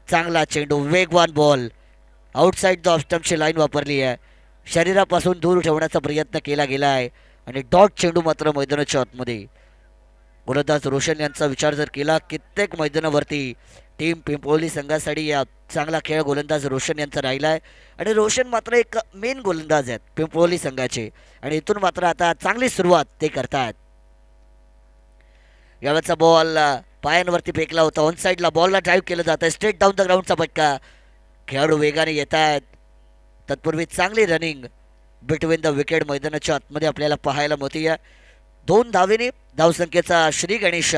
चांगला चेंडू, वेगवान बॉल, आउटसाइड द ऑफ स्टंपची लाईन वापरली आहे, शरीरापासून दूर ठेवण्याचा प्रयत्न केला गेला आहे आणि डॉट चेंडू मात्र मैदानाच्या आतमध्ये. गोलंदाज रोशन यांचा विचार जर केला, कित्येक मैदानावरती टीम पिंपोली संघासाठी या चांगला खेळ गोलंदाज रोशन यांचा राहिला आहे आणि रोशन मात्र एक मेन गोलंदाज आहेत पिंपोली संघाचे आणि इथून मात्र आता चांगली सुरुवात ते करतात. यावेळेचा बॉल पायांवरती फेकला होता, ऑन साईडला बॉलला ड्राईव्ह केलं जातं, स्ट्रेट डाऊन द ग्राउंडचा फटका. खेळाडू वेगाने येत आहेत, तत्पूर्वी चांगली रनिंग बिटवीन द विकेट मैदानाच्या आतमध्ये आपल्याला पाहायला मिळते. 2 धावेने धावसंख्येचा श्री गणेश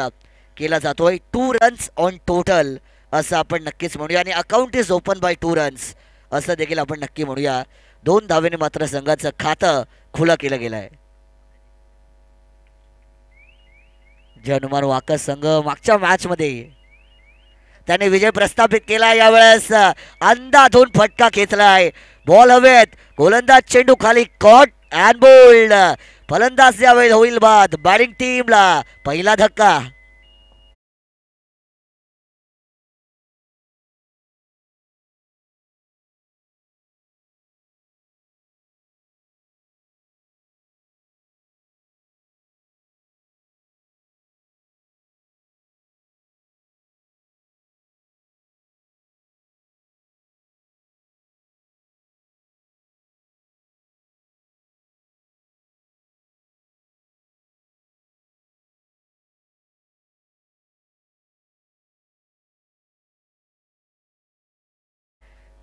केला जातोय. 2 रन्स ऑन टोटल असं आपण नक्कीच म्हणूया आणि account is open by 2 runs असं देखील आपण नक्की म्हणूया. 2 धावेने मात्र संघाचं खातं खुलं केलं गेलं आहे. जे हनुमान वाकड संघ मागच्या मॅचमध्ये त्याने विजय प्रस्थापित केला, यावेळेस अंधाधून फटका खेचलाय. बॉल हवेत, गोलंदाज चेंडू खाली, कॉट अँड बोल्ड. फलंदाज यावेळी होईल बाद. बॅटिंग टीमला पहिला धक्का.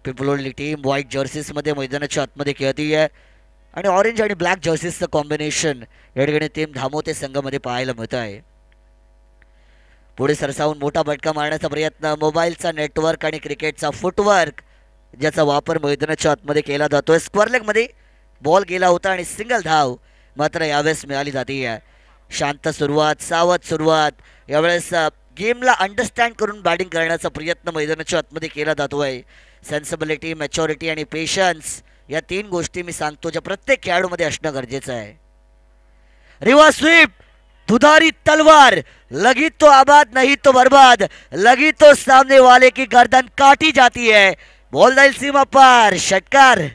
पिंपलोडली टीम व्हाईट जर्सीसमध्ये मैदानाच्या आतमध्ये खेळती आहे आणि ऑरेंज आणि ब्लॅक जर्सीसचं कॉम्बिनेशन या ठिकाणी टीम धामोते संघामध्ये पाहायला मिळत आहे. पुढे सरसावून मोठा फटका मारण्याचा प्रयत्न, मोबाईलचा नेटवर्क आणि क्रिकेटचा फुटवर्क ज्याचा वापर मैदानाच्या आतमध्ये केला जातोय. स्क्वेअर लेगमध्ये बॉल गेला होता आणि सिंगल धाव मात्र यावेळेस मिळाली जाते. शांत सुरुवात, सावध सुरुवात, यावेळेस गेमला अंडरस्टँड करून बॅटिंग करण्याचा प्रयत्न मैदानाच्या आतमध्ये केला जातोय. सेन्सिबिलिटी, मॅच्युरिटी आणि पेशन्स या 3 गोष्टी मी सांगतो ज्या प्रत्येक खेळाडूमध्ये असणं गरजेचं आहे. रिव्हर्स स्वीप, दुधारी तलवार, लगी तो आबाद नहीं तो बर्बाद, लगी तो सामने वाले की गर्दन काटी जाती है. बॉल जाईल सीमा पार, षटकार.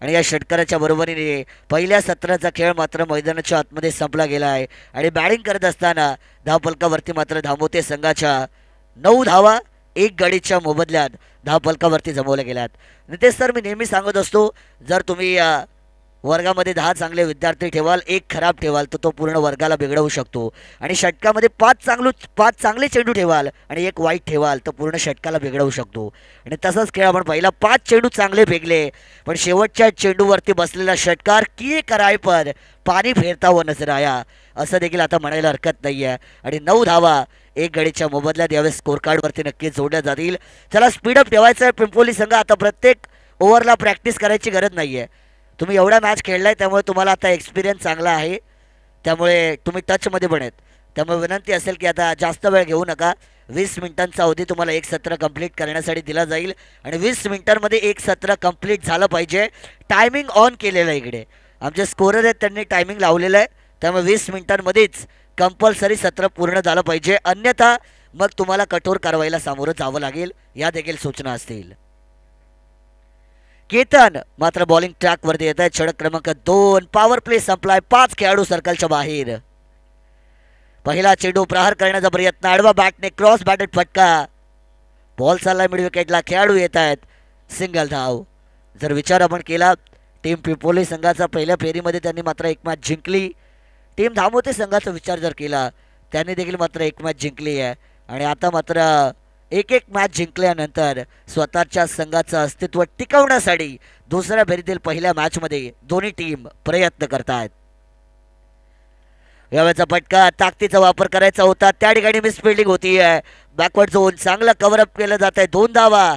आणि या षटकाराच्या बरोबरीने पहिल्या सत्राचा खेळ मात्र मैदानाच्या आतमध्ये संपला गेला आहे आणि बॅटिंग करत असताना धावफलकावरती मात्र धामोते संघाच्या 9 धावा 1 गडीच्या मोबदल्यात धावफलकावरती जमवल्या गेल्यात. नितेश सर, मी नेहमी सांगत असतो, जर तुम्ही वर्गामध्ये 10 चांगले विद्यार्थी ठेवाल, 1 खराब ठेवाल तर तो पूर्ण वर्गाला बिघडवू शकतो आणि षटकामध्ये 5 चांगले चेंडू ठेवाल आणि 1 वाईट ठेवाल तर पूर्ण षटकाला बिघडवू शकतो. आणि तसाच खेळ आपण पहिला 5 चेंडू चांगले फेकले पण शेवटच्या चेंडूवरती बसलेला षटकार किए कराय पर पाणी फेरता हुआ नजर आया असं देखील आता म्हणायला हरकत नाही आहे. आणि 9 धावा 1 गडीच्या मोबदल्यात यावेळेस स्कोर कार्डवरती नक्कीच जोडल्या जातील. चला स्पीडअप ठेवायचं आहे पिंपोली संघ. आता प्रत्येक ओव्हरला प्रॅक्टिस करायची गरज नाही आहे. तुम्ही एवढा मॅच खेळलाय त्यामुळे तुम्हाला आता एक्सपिरियन्स चांगला आहे, त्यामुळे तुम्ही टचमध्ये पण आहेत. त्यामुळे विनंती असेल की आता जास्त वेळ घेऊ नका. 20 मिनिटांचा अवधी तुम्हाला 1 सत्र कंप्लीट करण्यासाठी दिला जाईल आणि 20 मिनिटांमध्ये 1 सत्र कंप्लीट झालं पाहिजे. टायमिंग ऑन केलेलं आहे इकडे, आमचे स्कोरर आहेत त्यांनी टायमिंग लावलेलं आहे, त्यामुळे 20 मिनिटांमध्येच कंपल्सरी सत्र पूर्ण झालं पाहिजे, अन्यथा मग तुम्हाला कठोर कारवाईला सामोरं जावं लागेल. या देखील सूचना असतील. केतन मात्र बॉलिंग ट्रॅकवरती येत आहे. षटक क्रमांक 2, पॉवर प्ले संपलाय. 5 खेळाडू सर्कलच्या बाहेर. पहिला चेंडू प्रहार करण्याचा प्रयत्न, आडवा बॅटने क्रॉस बॅटेड फटका, बॉल चाललाय मिड विकेटला, खेळाडू येत आहेत, सिंगल धाव. जर विचार आपण केला टीम पिंपोली संघाचा पहिल्या फेरीमध्ये त्यांनी मात्र 1 मॅच जिंकली. टीम धामोते संघाचा विचार जर केला त्यांनी देखील मात्र 1 मॅच जिंकली आहे आणि आता मात्र 1 मॅच जिंकल्यानंतर स्वतःच्या संघाचं अस्तित्व टिकवण्यासाठी दुसऱ्या फेरीतील पहिल्या मॅचमध्ये दोन्ही टीम प्रयत्न करतात. यावेळेचा फटका, ताकदीचा वापर करायचा होता, त्या ठिकाणी मिसफिल्डिंग होती आहे. बॅकवर्ड झोन चांगलं कव्हरअप केलं जात आहे. 2 धावा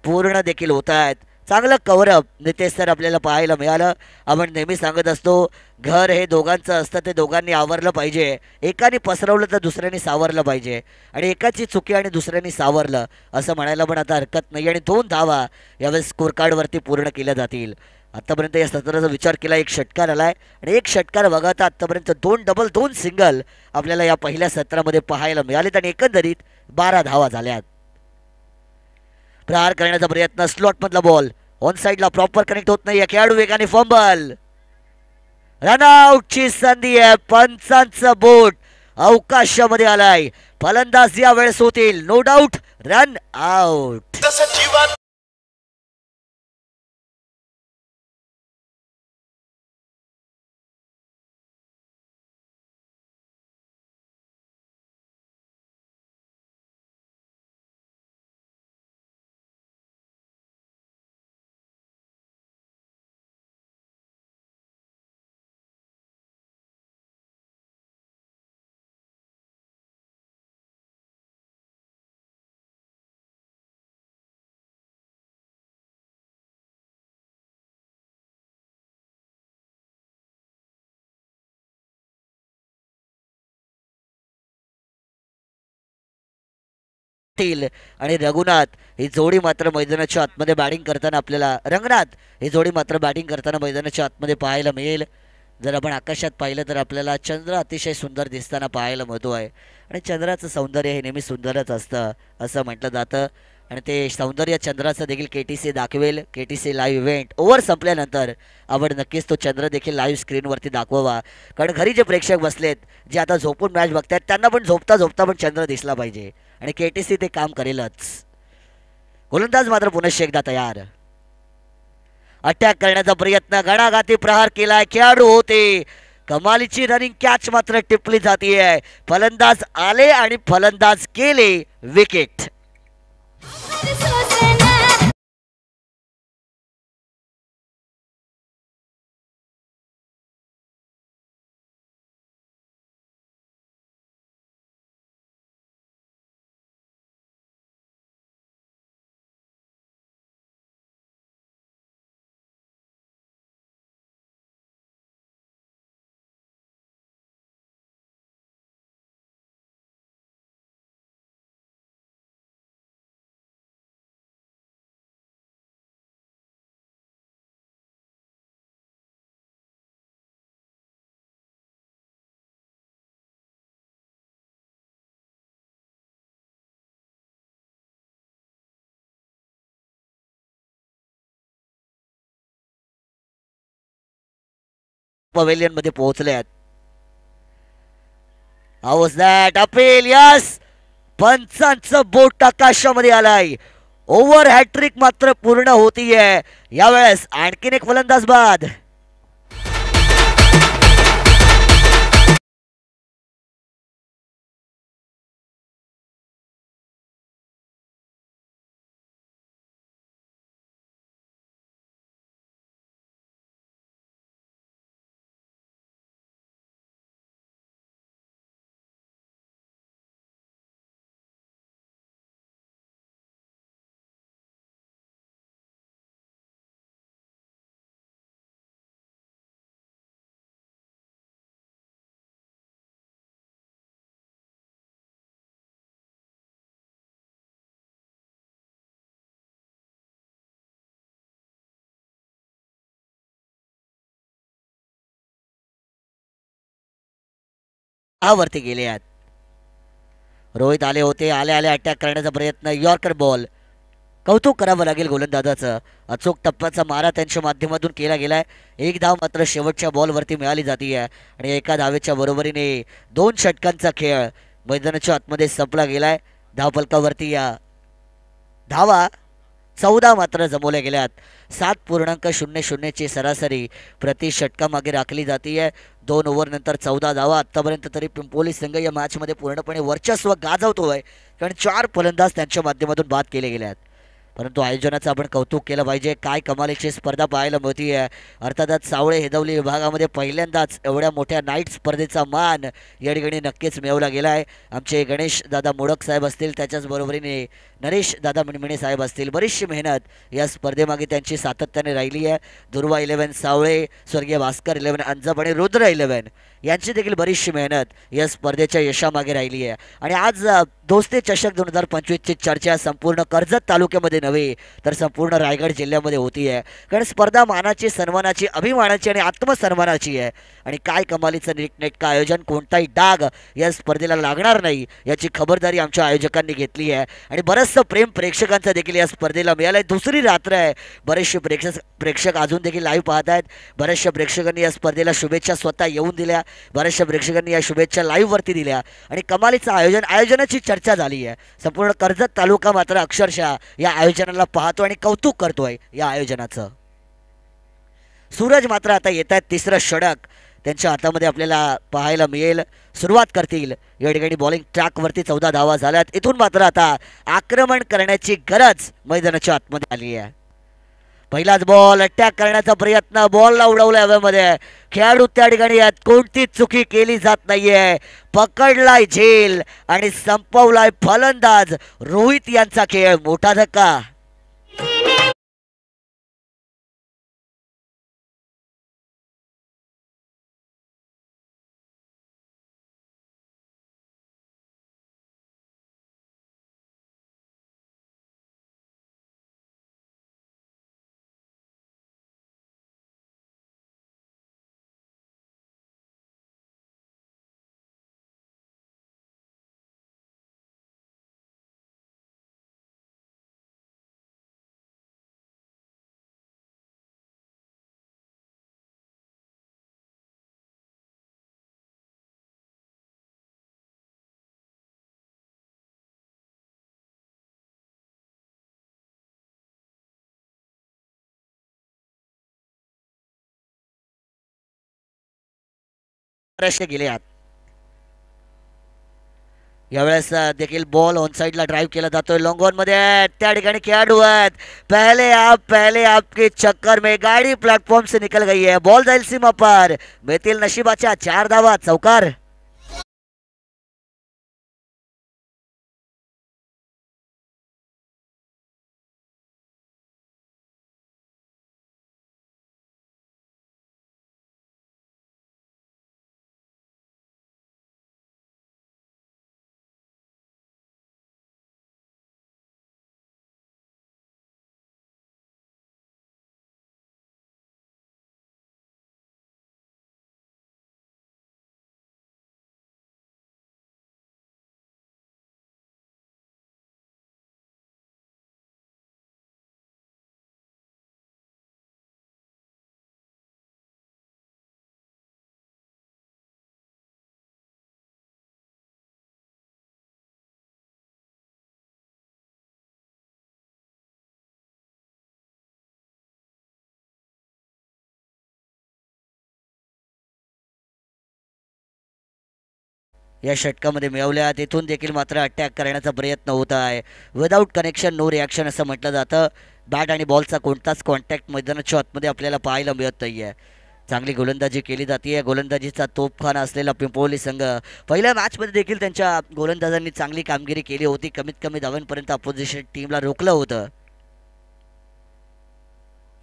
पूर्ण देखील होत आहेत. चांगलं कव्हरअप नितेश सर आपल्याला पाहायला मिळालं. आपण नेहमी सांगत असतो घर हे दोघांचं असतं, ते दोघांनी आवरलं पाहिजे. एकाने पसरवलं तर दुसऱ्याने सावरलं पाहिजे आणि एकाची चुकी आणि दुसऱ्याने सावरलं असं म्हणायला पण आता हरकत नाही. आणि 2 धावा यावेळेस स्कोर कार्डवरती पूर्ण केल्या जातील. आत्तापर्यंत या सत्राचा विचार केला, एक षटकार आलाय आणि एक षटकार वगळता आत्तापर्यंत 2 डबल 2 सिंगल आपल्याला या पहिल्या सत्रामध्ये पाहायला मिळालेत आणि एकंदरीत 12 धावा झाल्यात. प्रहार करण्याचा प्रयत्न, स्लॉट मधला बॉल ऑन साइडला प्रॉपर कनेक्ट होत नाही. खेळाडू वेगाने फंबल, रनआउटची संधी आहे. पंचांचा बोट अवकाशामध्ये आलाय. फलंदाज या वेळेस होतील नो डाऊट रन आउट. आणि रघुनाथ ही जोडी मात्र मैदानाच्या आतमध्ये बॅटिंग करताना आपल्याला, रंगनाथ ही जोडी मात्र बॅटिंग करताना मैदानाच्या आतमध्ये पाहायला मिळेल. जर आपण आकाशात पाहिलं तर आपल्याला चंद्र अतिशय सुंदर दिसताना पाहायला मिळतो आहे आणि चंद्राचं सौंदर्य हे नेहमी सुंदरच असतं असं म्हटलं जातं आणि ते सौंदर्य चंद्राचं देखील KTC दाखवेल. KTC लाईव्ह इव्हेंट ओव्हर संपल्यानंतर आपण नक्कीच तो चंद्र देखील लाईव्ह स्क्रीनवरती दाखवावा, कारण घरी जे प्रेक्षक बसलेत, जे आता झोपून मॅच बघतायत, त्यांना पण झोपता झोपता पण चंद्र दिसला पाहिजे आणि KTC ते काम करेलच. गोलंदाज मात्र पुनश्च एकदा तयार. अटॅक करण्याचा प्रयत्न, गणाघाती प्रहार केलाय. खेळाडू होते, कमालीची रनिंग कॅच मात्र टिपली जातीये. फलंदाज आले आणि फलंदाज केले विकेट. पवेलियन मध्ये पोहोचले आहेत. हाऊ वाज दॅट अपील? यस, पंचांचं बोट आकाशामध्ये आलाय. ओव्हर हॅट्रिक मात्र पूर्ण होतीये यावेळेस. आणखीन एक फलंदाज बाद. वरती गेले आहेत. रोहित आले होते, आले आले अटॅक करण्याचा प्रयत्न, यॉर्कर बॉल. कौतुक करावं लागेल गोलंदाजाचं. अचूक टप्प्याचा मारा त्यांच्या माध्यमातून केला गेलाय. एक धाव मात्र शेवटच्या बॉलवरती मिळाली जाते आणि एका धावेच्या बरोबरीने 2 षटकांचा खेळ मैदानाच्या आतमध्ये संपला गेलाय. धावफलकावरती या धावा 14 मात्र जमवल्या गेल्यात. 7.00 ची सरासरी प्रति षटकामागे राखली जाते. 2 ओव्हर नंतर 14 धावा. आत्तापर्यंत तरी पिंपोली संघ या मॅचमध्ये पूर्णपणे वर्चस्व गाजवतोय, कारण 4 फलंदाज त्यांच्या माध्यमातून बाद केले गेले आहेत. परंतु आयोजनाचं आपण कौतुक केलं पाहिजे. काय कमालीची स्पर्धा पाहायला मिळतीये. अर्थातच सावळे हेदवली विभागामध्ये पहिल्यांदाच एवढ्या मोठ्या नाईट स्पर्धेचा मान या ठिकाणी नक्कीच मिळवला गेला आहे. आमचे गणेश दादा मोडक साहेब असतील, त्याच्याच बरोबरीने नरेश दादा मिणमिणे साहेब असतील, बरीचशी मेहनत या स्पर्धेमागे त्यांची सातत्याने राहिली आहे. दुर्वा 11 सावळे, स्वर्गीय भास्कर 11 अंजप आणि रुद्र 11 यांची देखील बरीचशी मेहनत या स्पर्धेच्या यशामागे राहिली आहे. आणि आज दोस्ती चषक 2025ची चर्चा संपूर्ण कर्जत तालुक्यामध्ये नव्हे तर संपूर्ण रायगड जिल्ह्यामध्ये होती आहे. कारण स्पर्धा मानाची, सन्मानाची, अभिमानाची आणि आत्मसन्मानाची आहे. आणि काय कमालीचं नीटनेटकं आयोजन, कोणताही डाग या स्पर्धेला लागणार नाही याची खबरदारी आमच्या आयोजकांनी घेतली आहे. आणि बरंचसं प्रेम प्रेक्षकांचं देखील या स्पर्धेला मिळालं आहे. दुसरी रात्र आहे, बरेचसे प्रेक्षक अजून देखील लाईव्ह पाहत आहेत. बऱ्याचशा प्रेक्षकांनी या स्पर्धेला शुभेच्छा स्वतः येऊन दिल्या, बऱ्याचशा प्रेक्षकांनी या शुभेच्छा लाईव्हवरती दिल्या आणि कमालीचं आयोजनाची चर्चा झाली आहे. संपूर्ण कर्जत तालुका मात्र अक्षरशः या आयोजनाला पाहतो आणि कौतुक करतोय या आयोजनाचं. सूरज मात्र आता येत आहेत, तिसरं षटक त्यांच्या हातामध्ये आपल्याला पाहायला मिळेल. सुरुवात करतील या ठिकाणी बॉलिंग ट्रॅकवरती 14 धावा झाल्यात. इथून मात्र आता आक्रमण करण्याची गरज मैदानाच्या आतमध्ये आली आहे. पहिलाच बॉल, अटॅक करण्याचा प्रयत्न, बॉलला उडवलाय हवेमध्ये. खेळाडू त्या ठिकाणी आहेत, कोणतीच चुकी केली जात नाहीये. पकडलाय झेल आणि संपवलाय फलंदाज रोहित यांचा खेळ. मोठा धक्का. गेले आत. यावेळेस देखील बॉल ऑन साइडला ड्राईव्ह केला जातोय. लॉंग ऑन मध्ये त्या ठिकाणी खेळाडू आहेत. पहले आप के चक्कर में गाड़ी प्लेटफॉर्म से निकल गई है. बॉल जाईल सीमा पर, मिळतील नशिबाच्या 4 धावा. चौकार. या षटकामध्ये मिळवल्या. तिथून देखील मात्र अटॅक करण्याचा प्रयत्न होत आहे. विदाऊट कनेक्शन नो रिॲक्शन असं म्हटलं जातं. बॅट आणि बॉलचा कोणताच कॉन्टॅक्ट मैदानाच्या आतमध्ये आपल्याला पाहायला मिळत नाही आहे. चांगली गोलंदाजी केली जाते. गोलंदाजीचा तोफखाना असलेला पिंपोली संघ पहिल्या मॅचमध्ये देखील त्यांच्या गोलंदाजांनी चांगली कामगिरी केली होती. कमीत कमी धावांपर्यंत अपोजिशन टीमला रोखलं होतं.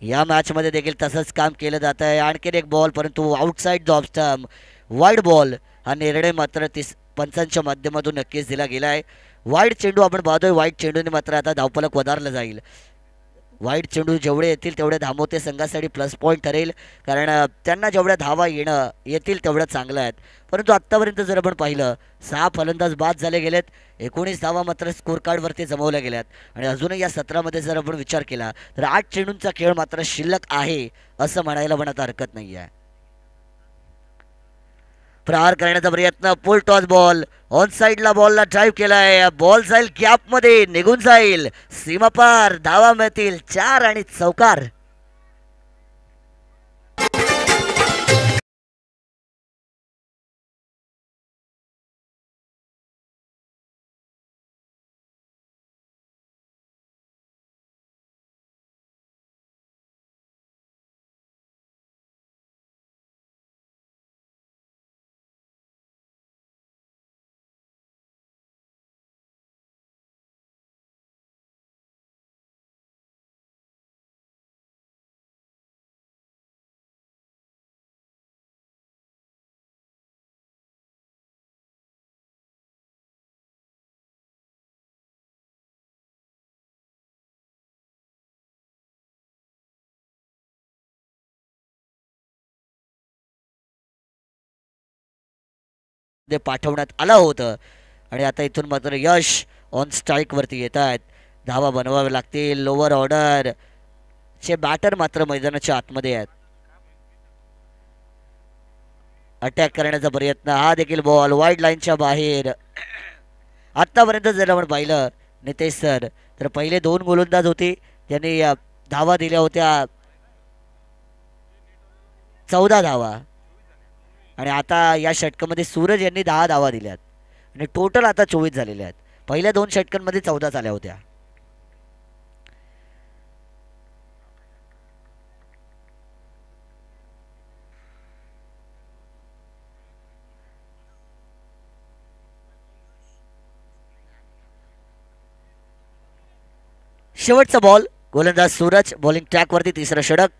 या मॅचमध्ये देखील तसंच काम केलं जात आहे. आणखीन एक बॉल, परंतु outside the off stump, wide ball हा निर्णय मात्र पंचांच्या माध्यमातून नक्कीच दिला गेला आहे. वाईड चेंडू आपण पाहतोय. वाईड चेंडूने मात्र आता धावफलक वधारला जाईल. वाईट चेंडू जेवढे येतील तेवढे धामोते संघासाठी प्लस पॉईंट ठरेल. कारण त्यांना जेवढ्या धावा येतील तेवढ्या चांगल्या आहेत. परंतु आत्तापर्यंत जर आपण पाहिलं 6 फलंदाज बाद झाले गेलेत. 19 धावा मात्र स्कोर कार्डवरती जमवल्या गेल्यात. आणि अजूनही या सत्रामध्ये जर आपण विचार केला तर 8 चेंडूंचा खेळ मात्र शिल्लक आहे असं म्हणायला पण आता हरकत नाही आहे. प्रहार करण्याचा प्रयत्न, फुल टॉस बॉल, ऑन साइडला बॉलला ड्राईव्ह केलाय. बॉल जाईल गॅपमध्ये, निघून जाईल सीमापार. धावा मिळतील 4 आणि चौकार. संघामध्ये पाठवण्यात आलं होतं. आणि आता इथून मात्र यश ऑन स्ट्राईकवरती येत आहेत. धावा बनवावे लागतील. लोअर ऑर्डर चे बॅटर मात्र मैदानाच्या आतमध्ये आहेत. अटॅक करण्याचा प्रयत्न, हा देखील बॉल वाईड लाईनच्या बाहेर. आत्तापर्यंत जर आपण पाहिलं नितेश सर, तर पहिले 2 गोलंदाज होते त्यांनी धावा दिल्या होत्या 14 धावा. आणि आता या षटकामध्ये सूरज यांनी 10 धावा दिल्यात आणि टोटल आता 24 झालेल्या आहेत. पहिल्या 2 षटकांमध्ये 14 झाल्या होत्या. शेवटचा बॉल, गोलंदाज सूरज बॉलिंग ट्रॅकवरती, तिसरं षटक.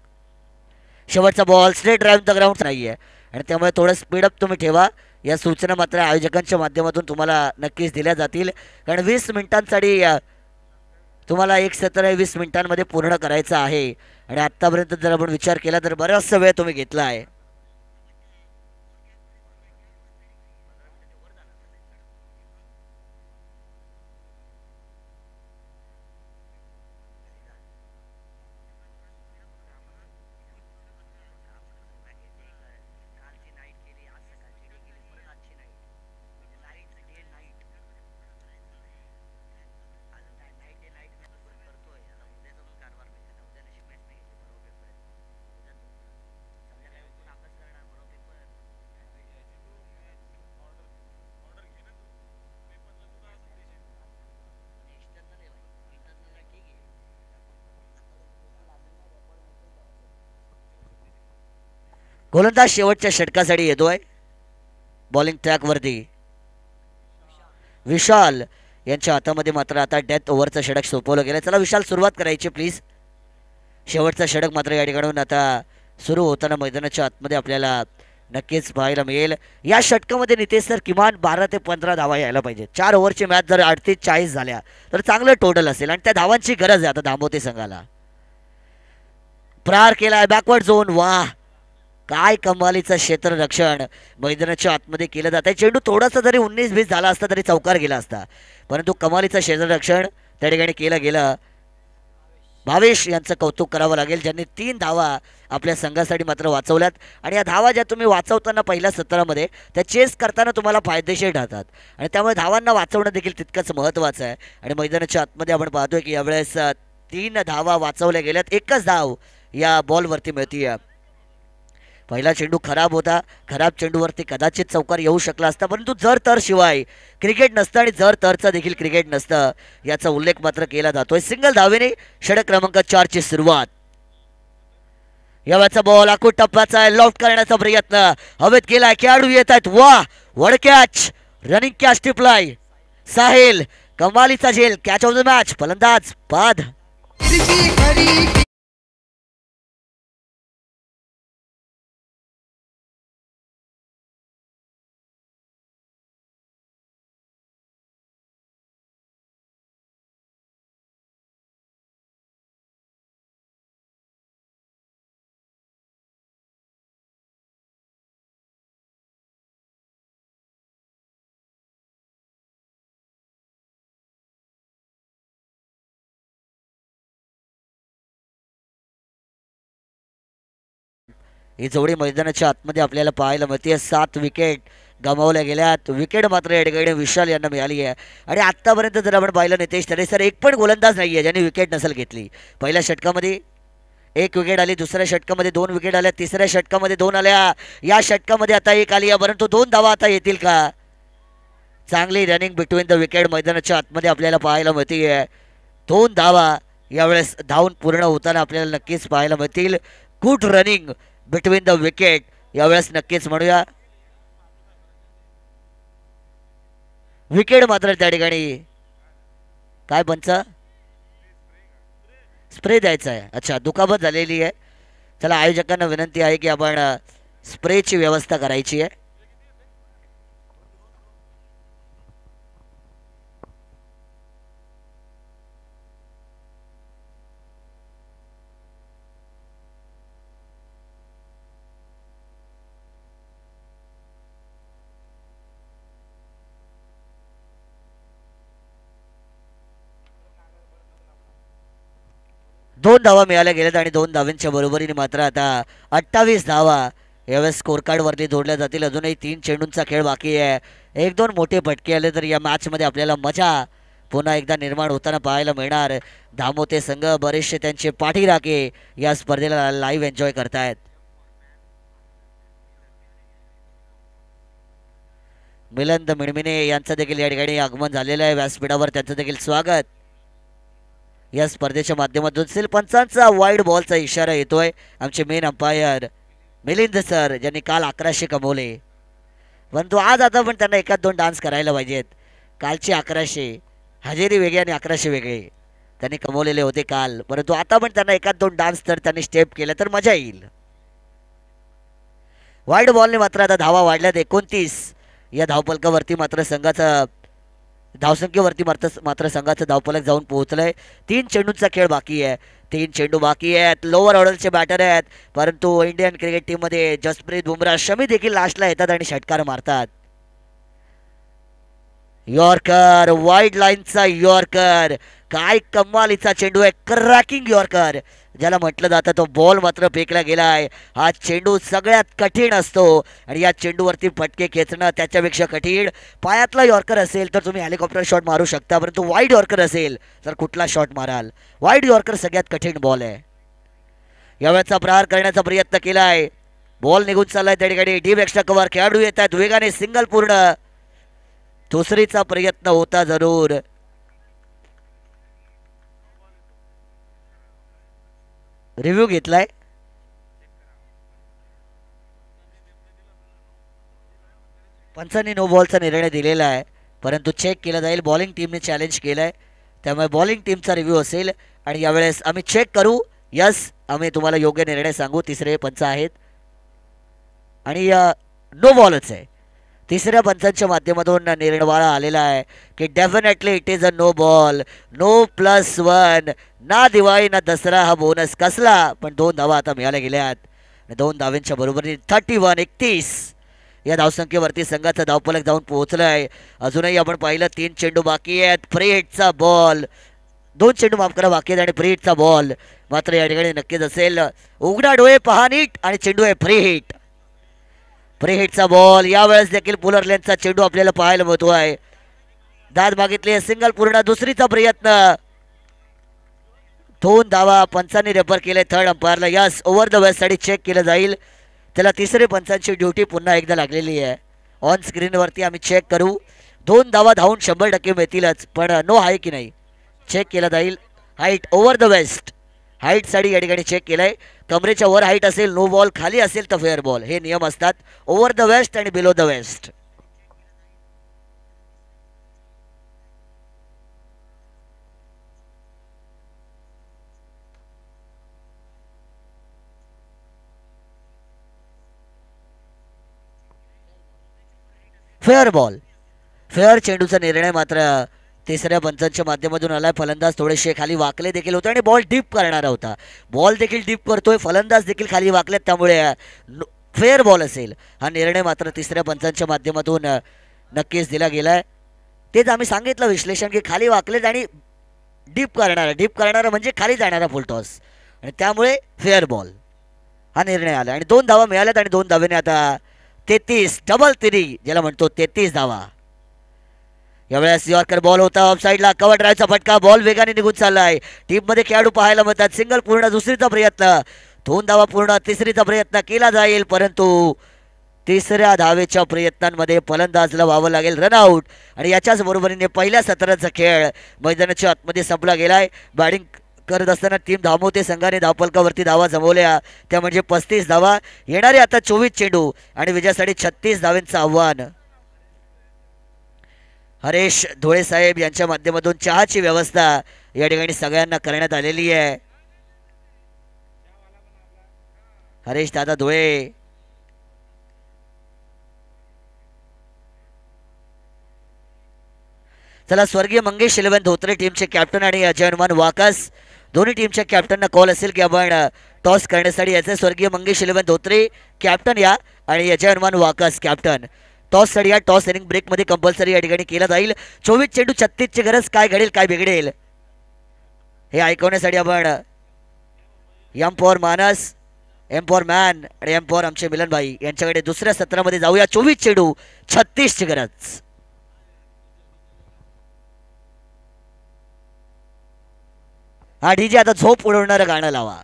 शेवटचा ball straight drive the ground नाही आहे आणि त्यामुळे थोडं स्पीडअप तुम्ही ठेवा. या सूचना मात्र आयोजकांच्या माध्यमातून तुम्हाला नक्कीच दिल्या जातील, कारण 20 मिनिटांसाठी तुम्हाला एक सत्र 20 मिनिटांमध्ये पूर्ण करायचं आहे. आणि आत्तापर्यंत जर आपण विचार केला तर बराचसा वेळ तुम्ही घेतला आहे. गोलंदाज शेवटच्या षटकासाठी येतोय. बॉलिंग ट्रॅकवरती विशाल यांच्या हातामध्ये मात्र आता डेथ ओव्हरचं षटक सोपवलं गेलं. चला विशाल, सुरुवात करायची प्लीज. शेवटचं षटक मात्र या ठिकाणून आता सुरू होताना मैदानाच्या आतमध्ये आपल्याला नक्कीच पाहायला मिळेल. या षटकामध्ये नितेश सर किमान 12 ते 15 धावा यायला पाहिजेत. 4 ओव्हरची मॅच जर 38-40 झाल्या तर चांगलं टोटल असेल आणि त्या धावांची गरज आहे आता दामोते संघाला. प्रहार केलाय बॅकवर्ड झोन, वाह काय कमालीचं क्षेत्ररक्षण मैदानाच्या आतमध्ये केलं जात आहे. चेंडू थोडासा जरी 19-20 झाला असता तरी चौकार गेला असता, परंतु कमालीचं क्षेत्ररक्षण त्या ठिकाणी केलं गेलं. भावेश यांचं कौतुक करावं लागेल, ज्यांनी 3 धावा आपल्या संघासाठी मात्र वाचवल्यात. आणि या धावा ज्या तुम्ही वाचवताना पहिल्या सत्रामध्ये त्या चेस करताना तुम्हाला फायदेशीर ठरतात आणि त्यामुळे धावांना वाचवणं देखील तितकंच महत्त्वाचं आहे. आणि मैदानाच्या आतमध्ये आपण पाहतोय की यावेळेस 3 धावा वाचवल्या गेल्यात, एकच धाव या बॉलवरती मिळतीये. पहिला चेंडू खराब होता, खराब चेंडूवरती कदाचित चौकार येऊ शकला असता, परंतु जर तर शिवाय क्रिकेट नसतं आणि जर तरचं देखील क्रिकेट नसतं याचा उल्लेख मात्र केला जातोय. सिंगल धावेने षटक क्रमांक 4 ची सुरुवात. यावेळचा बॉल आखूड टप्प्याचा आहे, लॉफ्ट करण्याचा प्रयत्न हवेत गेलाय, खेळाडू येत आहेत, वा वड कॅच, रनिंग कॅच टिपलाय. साहिल कमालीचा झेल, कॅच ऑफ द मॅच, फलंदाज बाद. ही जोडी मैदानाच्या आतमध्ये आपल्याला पाहायला मिळते. 7 विकेट गमावल्या गेल्यात. विकेट मात्र या ठिकाणी विशाल यांना मिळाली आहे. आणि आत्तापर्यंत जर आपण पाहिलं नितेश तरे सर, एक पण गोलंदाज नाही आहे ज्यांनी विकेट नसेल घेतली. पहिल्या षटकामध्ये 1 विकेट आली, दुसऱ्या षटकामध्ये 2 विकेट आल्या, तिसऱ्या षटकामध्ये 2 आल्या, या षटकामध्ये आता 1 आली आहे, परंतु 2 धावा आता येतील का? चांगली रनिंग बिटवीन द विकेट मैदानाच्या आतमध्ये आपल्याला पाहायला मिळते. 2 धावा यावेळेस धावून पूर्ण होताना आपल्याला नक्कीच पाहायला मिळतील. Good running between the wicket यावेळेस नक्कीच म्हणूया. विकेट मात्र त्या ठिकाणी काय पंच स्प्रे द्यायचा आहे. अच्छा, दुखापत झालेली आहे. चला आयोजकांना विनंती आहे की आपण स्प्रेची व्यवस्था करायची आहे. 2 धावा मिळाल्या गेल्यात आणि 2 धावांच्या बरोबरीने मात्र आता 28 धावा यावेळेस स्कोर कार्डवरती जोडल्या जातील. अजूनही 3 चेंडूंचा खेळ बाकी आहे. 1-2 मोठे फटके आले तर या मॅचमध्ये आपल्याला मजा पुन्हा एकदा निर्माण होताना पाहायला मिळणार. धामोते संघ बरेचसे त्यांचे पाठीराखे या स्पर्धेला लाईव्ह एन्जॉय करतायत. मिलिंद मिणमिणे यांचं देखील या ठिकाणी आगमन झालेलं आहे व्यासपीठावर. त्यांचं देखील स्वागत या स्पर्धेच्या माध्यमातून. सिल पंचांचा वाईड बॉलचा इशारा येतोय. आमचे मेन अंपायर मिलिंद सर ज्यांनी काल 1100 कमवले, परंतु आज आता पण त्यांना एकाच 2 डान्स करायला पाहिजेत. कालचे 1100 हजेरी वेगळी आणि 1100 वेगळे त्यांनी कमवलेले होते काल, परंतु आता पण त्यांना एकाच 2 डान्स तर त्यांनी स्टेप केलं तर मजा येईल. वाईड बॉलने मात्र आता धावा वाढल्यात 29. या धावफलकावरती मात्र संघाचा धावसंख्येवरती मात्र संघाचं धावफलक जाऊन पोहोचलंय. 3 चेंडूंचा खेळ बाकी आहे. 3 चेंडू बाकी आहेत. लोअर ऑर्डरचे बॅटर आहेत, परंतु इंडियन क्रिकेट टीममध्ये जसप्रीत बुमराह, शमी देखील लास्टला येतात आणि षटकार मारतात. यॉर्कर, वाईड लाईनचा यॉर्कर, काय कमालीचा चेंडू आहे. क्रॅकिंग यॉर्कर ज्याला म्हटलं जातं, तो बॉल मात्र फेकला गेलाय. हा चेंडू सगळ्यात कठीण असतो आणि या चेंडूवरती फटके खेचणं त्याच्यापेक्षा कठीण. पायातला यॉर्कर असेल तर तुम्ही हेलिकॉप्टर शॉट मारू शकता, परंतु वाईड यॉर्कर असेल तर कुठला शॉट माराल. वाईड यॉर्कर सगळ्यात कठीण बॉल आहे. यावेळेचा प्रहार करण्याचा प्रयत्न केलाय. बॉल निघून चाललाय त्या ठिकाणी. डीप एक्स्ट्रा कव्हर, खेळाडू येत आहेत वेगाने. सिंगल पूर्ण. दुसरीचा प्रयत्न होता जरूर. रिव्ह्यू घेतलाय. पंचांनी नो बॉलचा निर्णय दिलेला आहे, परंतु चेक केला जाईल. बॉलिंग टीमने चॅलेंज केलंय, त्यामुळे बॉलिंग टीमचा रिव्ह्यू असेल आणि यावेळेस आम्ही चेक करू. यस, आम्ही तुम्हाला योग्य निर्णय सांगू. तिसरे पंच आहेत आणि नो बॉलच आहे. तिसऱ्या पंचांच्या माध्यमातून निर्णय आलेला आहे की definitely it is a no ball. No +1. ना दिवाळी ना दसरा हा बोनस कसला, पण 2 धावा आता मिळाल्या गेल्यात. 2 धावांच्या बरोबरीने 31. या धावसंख्येवरती संघाचा धावफलक जाऊन पोहोचलाय. अजूनही आपण पाहिलं 3 चेंडू बाकी आहेत. फ्री हिटचा बॉल, 2 चेंडू माफ करा बाकी आहेत आणि फ्री हिटचा बॉल मात्र या ठिकाणी नक्कीच असेल. उघडा डोळे पहा नीट आणि चेंडू आहे फ्री हिट. फ्री हिटचा बॉल. यावेळेस देखील पुलर लेनचा चेंडू आपल्याला पाहायला मिळतोय. दाद मागितली, सिंगल पूर्ण. दुसरीचा प्रयत्न. 2 धावा पंचांनी रेफर केले थर्ड अंपायरला. यस, ओव्हर द वेस्टसाठी चेक केलं जाईल. त्याला तिसरे पंचांची ड्युटी पुन्हा एकदा लागलेली आहे. ऑन स्क्रीनवरती आम्ही चेक करू. 2 धावा धावून 100% मिळतीलच, पण नो आहे की नाही चेक केला जाईल. हाईट ओव्हर द वेस्ट, हाईटसाठी या ठिकाणी चेक केलंय. कमरेच्या वर हाईट असेल नो बॉल, खाली असेल तर फेअर बॉल. हे नियम असतात ओव्हर द वेस्ट आणि below the waist. Fair ball, fair चेंडूचा निर्णय मात्र तिसऱ्या पंचांच्या माध्यमातून आलाय. फलंदाज थोडेसे खाली वाकले देखील होते आणि बॉल डीप करणारा होता. बॉल देखील डीप करतोय, फलंदाज देखील खाली वाकलेत, त्यामुळे फेअर बॉल असेल. हा निर्णय मात्र तिसऱ्या पंचांच्या माध्यमातून नक्कीच दिला गेलाय. तेच आम्ही सांगितलं विश्लेषण की खाली वाकलेत आणि डीप करणारा म्हणजे खाली जाणारा फुल टॉस, आणि त्यामुळे फेअर बॉल हा निर्णय आला. आणि 2 धावा मिळाल्यात आणि 2 धावेने आता 33 डबल 3 ज्याला म्हणतो 33 धावा. यावेळेस यॉर्कर बॉल होता ऑफ साईडला. कव्हर ड्राईव्हचा फटका. बॉल वेगाने निघून चाललाय. टीममध्ये खेळाडू पाहायला मिळतात. सिंगल पूर्ण. दुसरीचा प्रयत्न. 2 धावा पूर्ण. तिसरीचा प्रयत्न केला जाईल, परंतु तिसऱ्या धावेच्या प्रयत्नांमध्ये फलंदाजला व्हावं लागेल रनआउट. आणि याच्याच बरोबरीने पहिल्या सत्राचा खेळ मैदानाच्या आतमध्ये संपला गेलाय. बॅटिंग करत असताना टीम धामोते संघाने धावफलकावरती धावा जमवल्या, त्या म्हणजे 35 धावा. येणारे आता 24 चेंडू आणि विजयासाठी 36 धावांचं आव्हान. हरेश धुळे साहेब यांच्या माध्यमातून चहाची व्यवस्था या ठिकाणी सगळ्यांना करण्यात आलेली आहे. हरेश दादा धुळे. चला, स्वर्गीय मंगेश 11 धोत्रे टीमचे कॅप्टन आणि अजय हनुमान वाकस दोन्ही टीमच्या कॅप्टनना कॉल असेल की आपण टॉस करण्यासाठी याचे. स्वर्गीय मंगेश 11 धोत्रे कॅप्टन या आणि अजय हनुमान वाकस कॅप्टन. टॉस साठी या. टॉस इनिंग ब्रेकमध्ये कंपल्सरी या ठिकाणी केला जाईल. 24 चेंडू 36 ची गरज. काय घडेल काय बिघडेल हे ऐकवण्यासाठी आपण एम फॉर मानस, एम फॉर मॅन आणि एम फॉर आमचे मिलनभाई यांच्याकडे दुसऱ्या सत्रामध्ये जाऊया. 24 चेंडू 36 ची गरज. हा डीजे आता झोप उडवणारं गाणं लावा.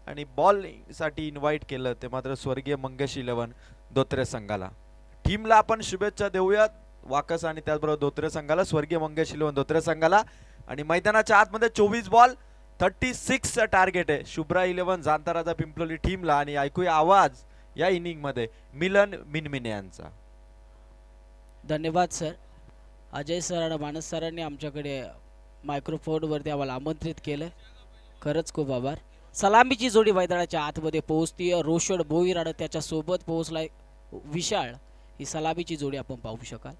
आणि बॉल साठी इन्व्हाइट केलं ते मात्र स्वर्गीय मंगेश 11 धोत्रे संघाला. टीमला आपण शुभेच्छा देऊयात वाकस आणि त्याचबरोबर धोत्रे संघाला, स्वर्गीय मंगेश 11 धोत्रे संघाला. आणि मैदानाच्या आतमध्ये 24 बॉल 36 चा टार्गेट आहे शुभ्रा 11 जांताराजा पिंपलोली टीमला. आणि ऐकूया आवाज या इनिंग मध्ये मिलन मिनमिने यांचा. धन्यवाद सर. अजय सर आणि मानस सरांनी आमच्याकडे मायक्रोफोनवरती आम्हाला आमंत्रित केलं, खरंच खूप आभार. सलामीची जोडी मैदानाच्या आतमध्ये पोहोचतीये. रोशन भोईर आणि त्याच्या सोबत पोहोचलाय विशाळ. ही सलामीची जोडी आपण पाहू शकाल.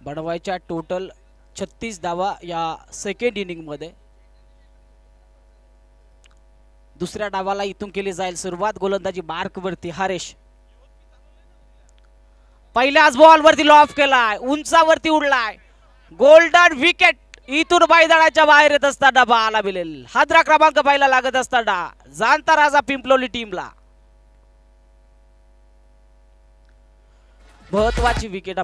बनवायच्या टोटल 36 धावा या सेकंड इनिंग मध्ये. दुसऱ्या डावाला इथून केली जाईल सुरुवात. गोलंदाजी मार्क वरती हरेश. पहिल्याच बॉल वरती लॉफ केलाय, उंचावरती उडलाय, गोल्डन विकेट. इथून मैदानाच्या बाहेर येत असताना बाला मिळेल. हादरा क्रमांक पहिला लागत असताना जाणता राजा पिंपलोली टीमला महत्वाची विकेट.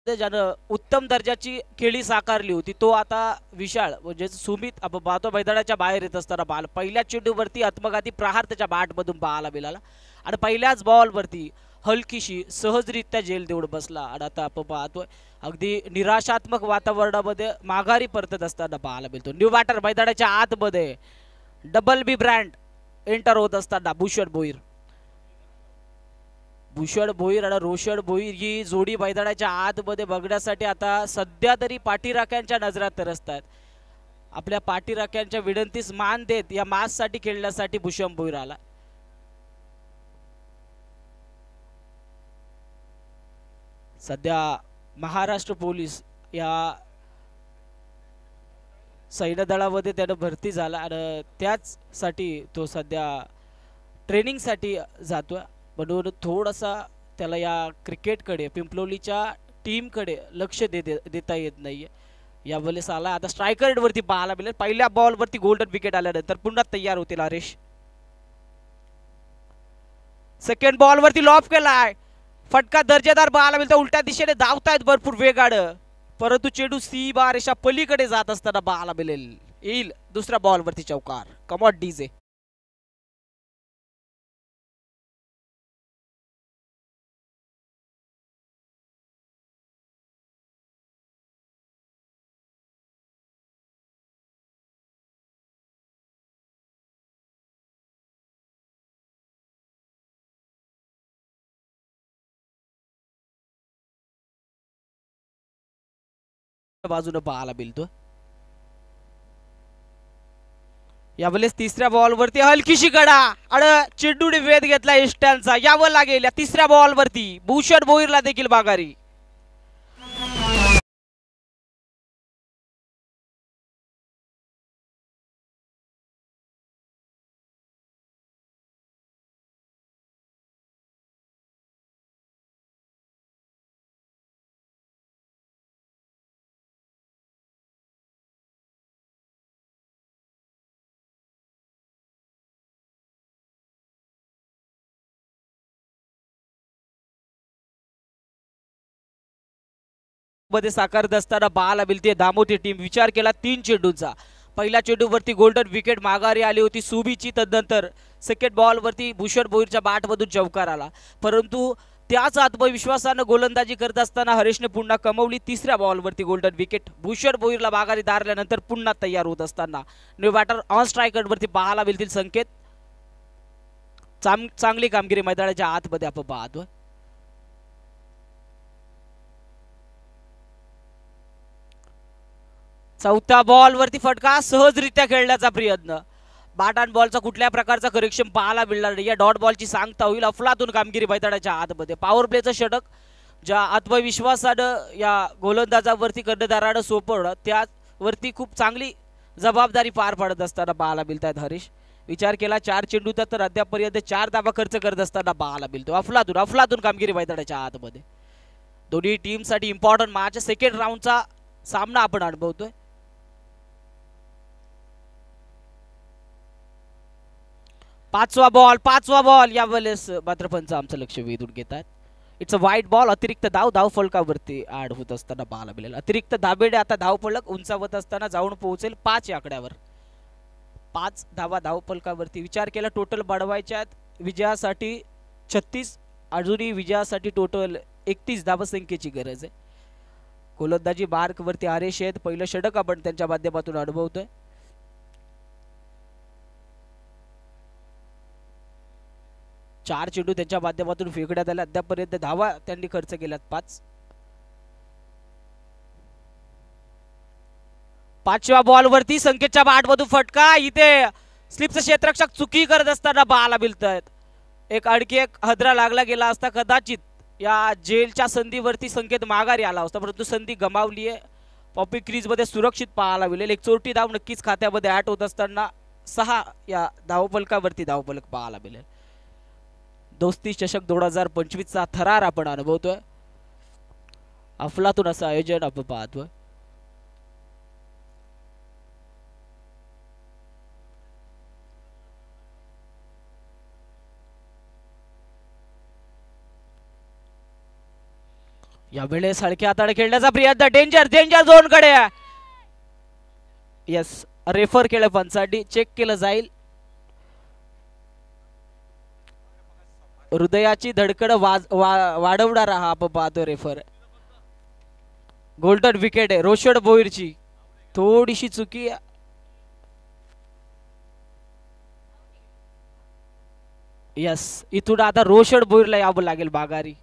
ज्यानं उत्तम दर्जाची खेळी साकारली होती तो आता विशाळ म्हणजे सुमित आपण पाहतो मैदानाच्या बाहेर येत असताना बाल पहिल्या चेंडूवरती आत्मघाती प्रहार त्याच्या बॅट मधून पाहायला मिळाला आणि पहिल्याच बॉल वरती हलकीशी सहजरित्या जेल देऊन बसला. आणि आता आपण पाहतोय अगदी निराशात्मक वातावरणामध्ये माघारी परतत असताना पाहायला मिळतो. न्यू बॅटर मैदानाच्या आतमध्ये डबल बी ब्रँड एंटर होत असताना भूषण भोईर. भूषण भोईर आणि रोशन भोईर ही जोडी मैदानाच्या आतमध्ये बघण्यासाठी आता सध्या तरी पाठीराख्यांच्या नजरात तरसतात. आपल्या पाठीराख्यांच्या विनंतीस मान देत या मॅच साठी खेळण्यासाठी भूषण भोईर आला. सध्या महाराष्ट्र पोलीस या सैन्य दलामध्ये त्यानं भरती झाला आणि त्याच साठी तो सध्या ट्रेनिंग साठी जातोय. म्हणून थोडासा त्याला या क्रिकेटकडे पिंपलोलीच्या टीमकडे लक्ष देता येत नाहीये. यावेळेस आला आता स्ट्रायकर रेटवरती पाहायला मिळेल. पहिल्या बॉलवरती गोल्डन विकेट आल्यानंतर पुन्हा तयार होतील हरेश. सेकंड बॉल वरती लॉफ केलाय, फटका दर्जेदार पाहायला मिळतो. उलट्या दिशेने धावतायत भरपूर वेगानं, परंतु चेंडू सीमा रेषा पलीकडे जात असताना पाहायला मिळेल. येईल दुसऱ्या बॉल वरती चौकार. कमॉट डीजे. बाजूने पाहायला मिळतो. यावेळेस तिसऱ्या बॉल वरती हलकीशी गडा आणि चेंडूने वेध घेतला इष्टांचा. यावं लागेल या तिसऱ्या बॉल वरती भूषण भोईरला देखील माघारी. मध्ये साकारत असताना बाल मिळते दामोती टीम. विचार केला 3 चेंडूंचा. पहिल्या चेंडूवरती गोल्डन विकेट माघारी आली होती सुबीची. तदनंतर सेकंड बॉल वरती भूषण भोईरच्या बॅट मधून चौकार आला, परंतु त्याच आत्मविश्वासानं गोलंदाजी करत असताना हरेशने पुन्हा कमवली. तिसऱ्या बॉल वरती गोल्डन विकेट. भूषण भोईरला माघारी दारल्यानंतर पुन्हा तयार होत असताना न्यू बॅटर ऑन स्ट्रायकर वरती पाहायला मिळतील संकेत. चांगली कामगिरी मैदानाच्या आतमध्ये आपण पाहतोय. चौथ्या बॉल वरती फटका सहजरित्या खेळण्याचा प्रयत्न. बॅट अँड बॉलचा कुठल्या प्रकारचा करेक्शन पाहायला मिळणार नाही. या डॉट बॉलची सांगता होईल. अफलातून कामगिरी मैदानाच्या आतमध्ये. पॉवर प्लेचं षटक ज्या आत्मविश्वासानं या गोलंदाजावरती कर्णधारानं सोपवलं, त्यावरती खूप चांगली जबाबदारी पार पाडत असताना पाहायला मिळतात हरीश. विचार केला 4 चेंडूचा तर अद्यापर्यंत 4 धावा खर्च करत असताना पाहायला मिळतो. अफलातून कामगिरी मैदानाच्या आतमध्ये. दोन्ही टीमसाठी इम्पॉर्टंट मॅच सेकंड राऊंडचा सामना आपण अनुभवतोय. पाचवा बॉल यावेळेस मात्र पंच आमचं लक्ष वेधून घेतात. इट्स अ वाईट बॉल. अतिरिक्त धाव फलकावरती ऍड होत असताना पाहायला मिळेल. अतिरिक्त धाबेडे आता धाव फलक उंचावत असताना जाऊन पोहोचेल 5 या आकड्यावर. 5 धावा धाव फलकावरती. विचार केला टोटल वाढवायच्या विजयासाठी 36, अजूनही विजयासाठी टोटल 31 धावसंख्येची गरज आहे. गोलंदाजी मार्क वरती हरेश आहेत. पहिलं षटक आपण त्यांच्या माध्यमातून अनुभवतोय. चार चेंडू त्यांच्या माध्यमातून फेकण्यात आले. अद्यापर्यंत धावा त्यांनी खर्च केल्यात 5. 5व्या बॉल वरती संकेतच्या बॅट मधून फटका. इथे स्लिपचं क्षेत्ररक्षक चुकी करत असताना बाला मिळतात. आणखी एक हदरा लागला गेला असता कदाचित या जेलच्या संधीवरती संकेत माघारी आला असता, परंतु संधी गमावली आहे. पॉपी क्रीज मध्ये सुरक्षित पाहायला मिळेल. एक चोरटी धाव नक्कीच खात्यामध्ये ऍड होत असताना 6 या धावफलकावरती धावफलक पाहायला मिळेल. दोस्ती चषक 2025 चा थरार आपण अनुभवतोय. अफलातून असं आयोजन आपण पाहतोय. यावेळेस हलक्या हाताने खेळण्याचा प्रयत्न. डेंजर झोन कडे. यस, रेफर केलं पंचांनी. चेक केलं जाईल. हृदयाची धडकड वाढवणारा हा आपण पाहतो रेफर. गोल्डन विकेट आहे रोशन भोईरची. थोडीशी चुकी. यस, इथून आता रोशन भोईरला यावं लागेल माघारी.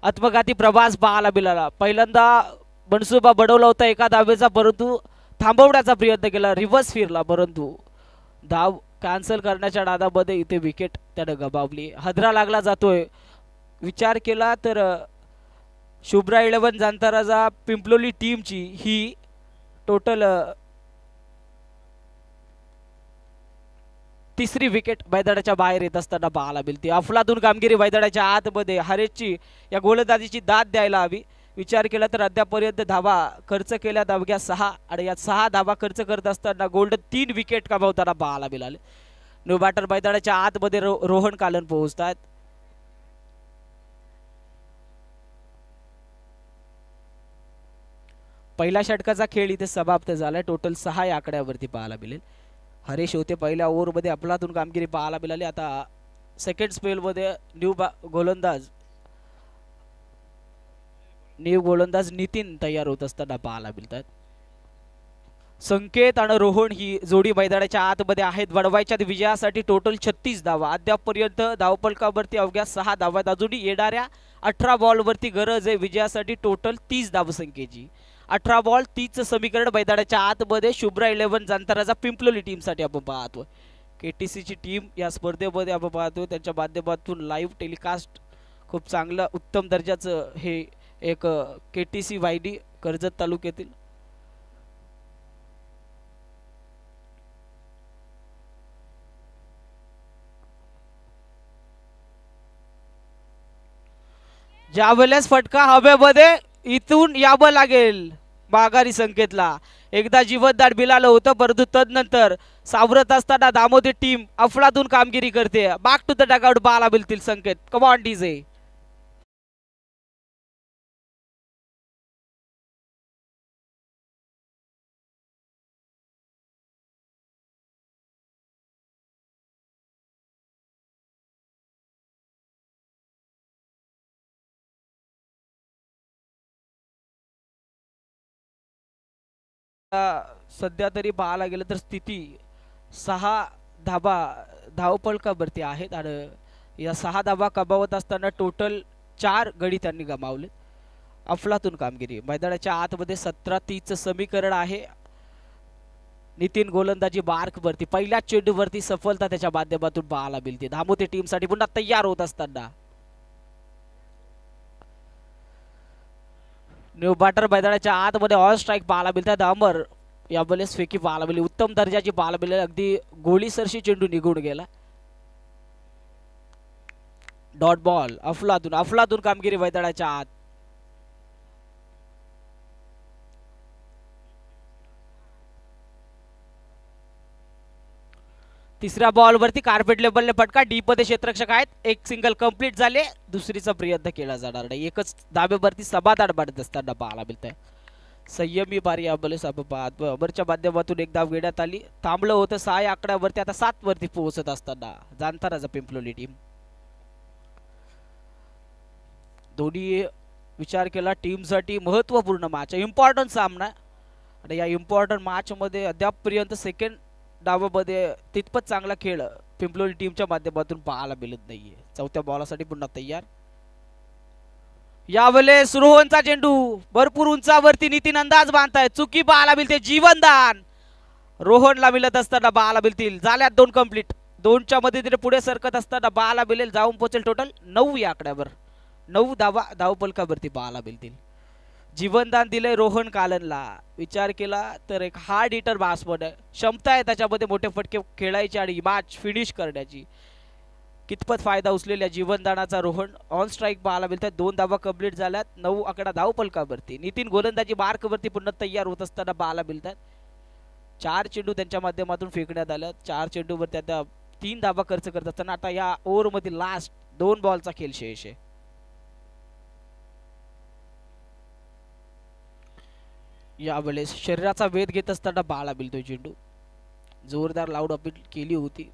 आत्मघाती प्रवास पाहायला मिळाला. पहिल्यांदा मनसुबा बनवला होता एका धावेचा, परंतु थांबवण्याचा प्रयत्न केला, रिव्हर्स फिरला, परंतु धाव कॅन्सल करण्याच्या नादामध्ये इथे विकेट त्याने गमावली. हदरा लागला जातोय. विचार केला तर शुभ्रा 11 जांताराजा पिंपलोली टीमची ही टोटल 3री विकेट मैदानाच्या बाहेर येत असताना पाहायला मिळते. अफलातून कामगिरी मैदानाच्या आतमध्ये. हरेशची या गोलंदाजीची दाद द्यायला हवी. विचार केला तर अद्यापर्यंत धावा खर्च केल्या अवघ्या 6 आणि या 6 धावा खर्च करत असताना गोल्डन 3 विकेट कमावताना पाहायला मिळाले. न्यू बॅटर मैदानाच्या आतमध्ये रोहन कालन पोहोचतात. पहिल्या षटकाचा खेळ इथे समाप्त झालाय. टोटल 6 या आकड्यावरती पाहायला मिळेल. हरेश होते पहिल्या ओव्हरमध्ये अफलातून कामगिरी पाहायला मिळाली. आता सेकंड स्पेलमध्ये न्यू गोलंदाज नितीन तयार होत असताना पाहायला मिळतात. संकेत आणि रोहन ही जोडी मैदानाच्या आतमध्ये आहेत. वडवायच्या विजयासाठी टोटल 36 धावा. अद्यापपर्यंत धावफलकावरती अवघ्या 6 धावा. अजूनही येणाऱ्या 18 बॉलवरती गरज आहे विजयासाठी टोटल 30 धावसंख्येची. 18 बॉल 30चं समीकरण मैदानाच्या आतमध्ये शुभ्रा 11 जांताराचा पिंपलोली टीमसाठी आपण पाहतोय. KTCची टीम या स्पर्धेमध्ये आपण पाहतोय. त्यांच्या माध्यमातून लाईव्ह टेलिकास्ट खूप चांगलं उत्तम दर्जाचं हे एक KTC वायडी कर्जत तालुक्यातील ज्यावेळेस फटका हवेमध्ये इथून यावं लागेल माघारी संकेतला. एकदा जीवनदान मिळालं होतं परंतु तदनंतर सावरत असताना दामोदर टीम अफलातून कामगिरी करते. बॅक टू द डगआउट पाहायला मिळतील संकेत. Come on DJ. सध्या तरी पाहायला गेलं तर स्थिती 6 धाबा धावफलकावरती आहेत आणि या 6 धाबा कमावत असताना टोटल 4 गडी त्यांनी गमावले. अफलातून कामगिरी. मैदानाच्या आतमध्ये 17-30चं समीकरण आहे. नितीन गोलंदाजी मार्कवरती पहिल्या चेंडूवरती सफलता त्याच्या माध्यमातून पाहायला मिळते. धामोते टीमसाठी पुन्हा तयार होत असताना न्यू बॅटर मैदानाच्या आतमध्ये ऑल स्ट्राईक पाहायला मिळतात. अमर यावेळेस फेकी पाहायला मिळाली. उत्तम दर्जाची पाहायला मिळाली. अगदी गोळीसरशी चेंडू निघून गेला. Dot ball. अफलातून कामगिरी मैदानाच्या आत. तिसऱ्या बॉलवरती कार्पेट लेवलने फटका. डीप मध्ये क्षेत्ररक्षक आहेत. एक सिंगल कंप्लीट झाले. दुसरीचा प्रयत्न केला जाणार नाही. एकच धाब्यावरती समाधान वाढत असताना पाहायला मिळत आहे. संयमी पारी यावेळेस आपण पाहतो. अमरच्या माध्यमातून एक धाव घेण्यात आली. थांबलं होतं 6 या आकड्यावरती. आता 7 वरती पोहोचत असताना जांताराचा पिंपलोली टीम. दोन्ही विचार केला टीमसाठी महत्वपूर्ण मॅच, इम्पॉर्टंट सामना आणि या इम्पॉर्टंट मॅच मध्ये अद्यापपर्यंत सेकंड डावामध्ये तितपत चांगला खेळ पिंपलोली टीमच्या माध्यमातून पाहायला मिळत नाहीये. चौथ्या बॉलासाठी पुन्हा तयार. यावेळेस रोहनचा चेंडू भरपूर उंचावरती. नितीन अंदाज बांधताय. चुकी पाहायला मिळते. जीवनदान रोहनला मिळत असताना पाहायला मिळतील. झाल्यात 2 कंप्लीट. 2च्या मदतीने पुढे सरकत असताना पाहायला मिळेल. जाऊन पोहोचेल टोटल 9 या आकड्यावर. 9 धावा धावफलकावरती पाहायला मिळतील. जीवनदान दिलंय रोहन कालनला. विचार केला तर एक हार्ड हिटर बॅट्समन आहे. क्षमता आहे त्याच्यामध्ये मोठे फटके खेळायची आणि मॅच फिनिश करण्याची. कितपत फायदा उचलेल्या जीवनदानाचा रोहन. ऑन स्ट्राईक पाहायला मिळतात. 2 धावा कंप्लीट झाल्यात. 9 आकडा धावफलकावरती. नितीन गोलंदाजी मार्कवरती पुन्हा तयार होत असताना पाहायला मिळतात. 4 चेंडू त्यांच्या माध्यमातून फेकण्यात आल्या. 4 चेंडूवर त्या 3 धावा खर्च करत असताना आता या ओव्हर मध्ये लास्ट 2 बॉलचा खेळ शेष आहे. यावेळेस शरीराचा वेध घेत असताना पाहायला मिळतोय चेंडू. जोरदार लाऊड अपील केली होती.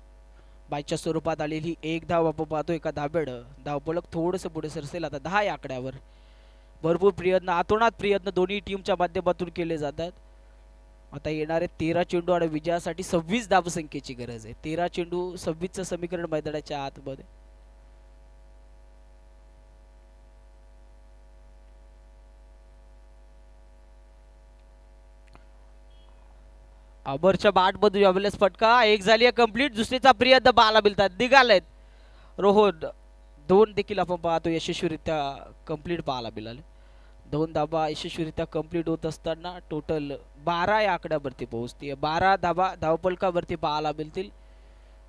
बायच्या स्वरूपात आलेली एक धाव आपण पाहतो. एका धाब्यानं धावफलक थोडंसं पुढे सरसेल. आता 10 या आकड्यावर. भरपूर प्रयत्न, आतोनात प्रयत्न दोन्ही टीमच्या माध्यमातून केले जातात. आता येणारे 13 चेंडू आणि विजयासाठी 26 धावसंख्येची गरज आहे. 13 चेंडू 26चं समीकरण मैदानाच्या आतमध्ये. अमरच्या बॅट मधून यावेळेस फटका. एक झाली कंप्लीट. दुसरीचा प्रयत्न पाहायला मिळतात. निघालेत रोहन. 2 देखील आपण पाहतो यशस्वीरित्या कंप्लीट पाहायला मिळाले. 2 धाबा यशस्वीरित्या कंप्लीट होत असताना टोटल 12 या आकड्यावरती पोहोचते. 12 धाबा धावफलकावरती पाहायला मिळतील.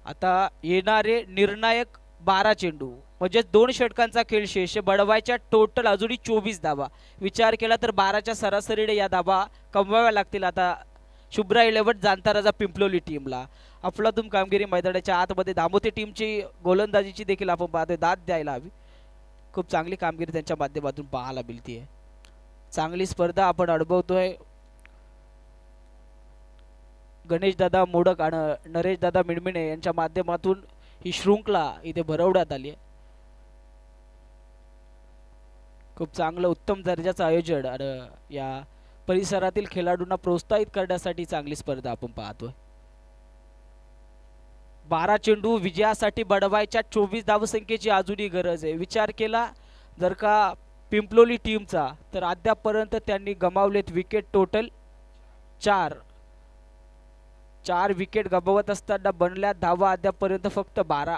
आता येणारे निर्णायक 12 चेंडू म्हणजे 2 षटकांचा खेळ शेष. बडवायच्या टोटल अजूनही 24 धाबा. विचार केला तर 12च्या सरासरीने या धाबा कमवाव्या लागतील. आता शुभ्रा 11 जांताराचा पिंपलोली टीमला. अफलातून कामगिरी मैदानाच्या आतमध्ये. दामोते टीमची गोलंदाजीची देखील आपण पाहतोय. दाद द्यायला हवी. खूप चांगली कामगिरी त्यांच्या माध्यमातून पाहायला मिळते. चांगली स्पर्धा आपण अनुभवतोय. गणेश दादा मोडक आणि नरेश दादा मिणमिणे यांच्या माध्यमातून ही शृंखला इथे भरवण्यात आली आहे. खूप चांगलं उत्तम दर्जाचं आयोजन आणि या परिसरातील खेळाडूंना प्रोत्साहित करण्यासाठी चांगली स्पर्धा आपण पाहतोय. 12 चेंडू विजयासाठी बडवायच्या 24 धावसंख्येची अजूनही गरज आहे. विचार केला जर का पिंपलोली टीमचा तर अद्यापर्यंत त्यांनी गमावलेत विकेट टोटल 4 विकेट गमावत असताना बनल्या धावा अद्यापर्यंत फक्त 12.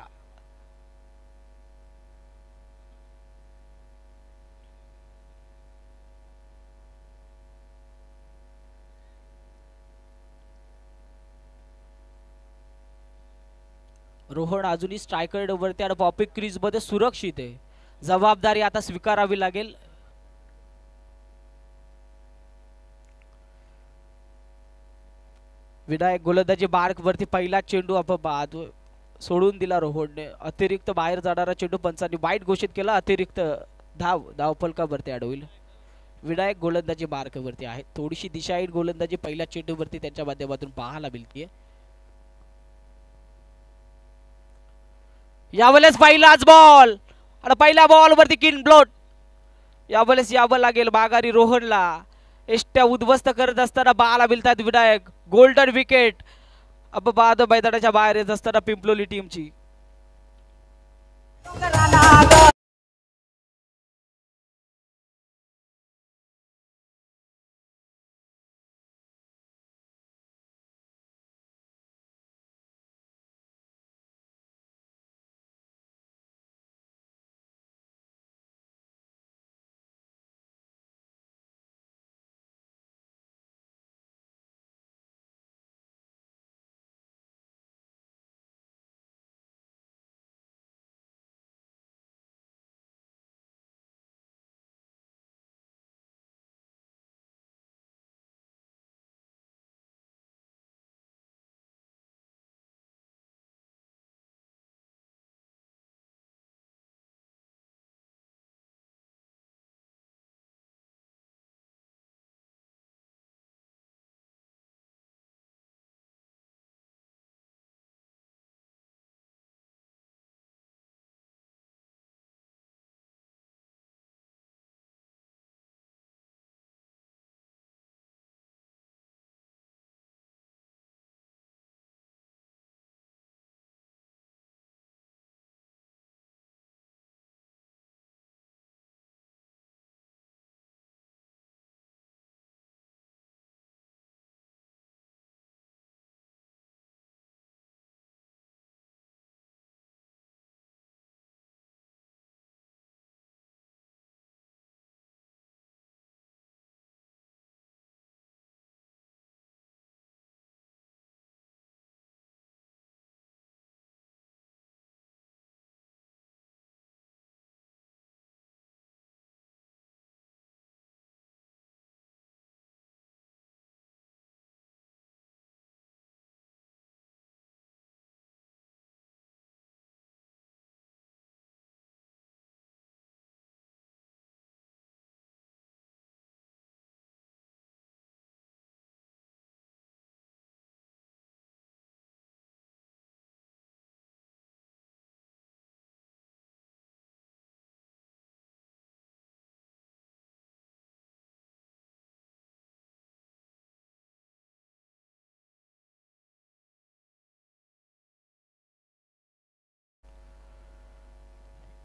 रोहन अजूनही स्ट्रायकर वरती आणि पॉपिक क्रीज मध्ये सुरक्षित आहे. जबाबदारी आता स्वीकारावी लागेल. विनायक गोलंदाजी मार्क वरती पहिला चेंडू आपण पाहतो सोडून दिला रोहनने. अतिरिक्त बाहेर जाणारा चेंडू पंचांनी वाईट घोषित केला. अतिरिक्त धावफलकावरती अडवली. विनायक गोलंदाजी मार्क वरती आहे. थोडीशी दिशाहीन गोलंदाजी पहिल्या चेंडू वरती त्यांच्या माध्यमातून पाहायला मिळते. यावेळेस पहिलाच बॉल आणि पहिल्या बॉल वरती किन ब्लोट. यावेळेस यावं लागेल माघारी रोहनला. एष्ट्या उद्ध्वस्त करत असताना बाला मिळतात विनायक. गोल्डन विकेट अब बाद मैदानाच्या बाहेर येत असताना पिंपलोली टीमची.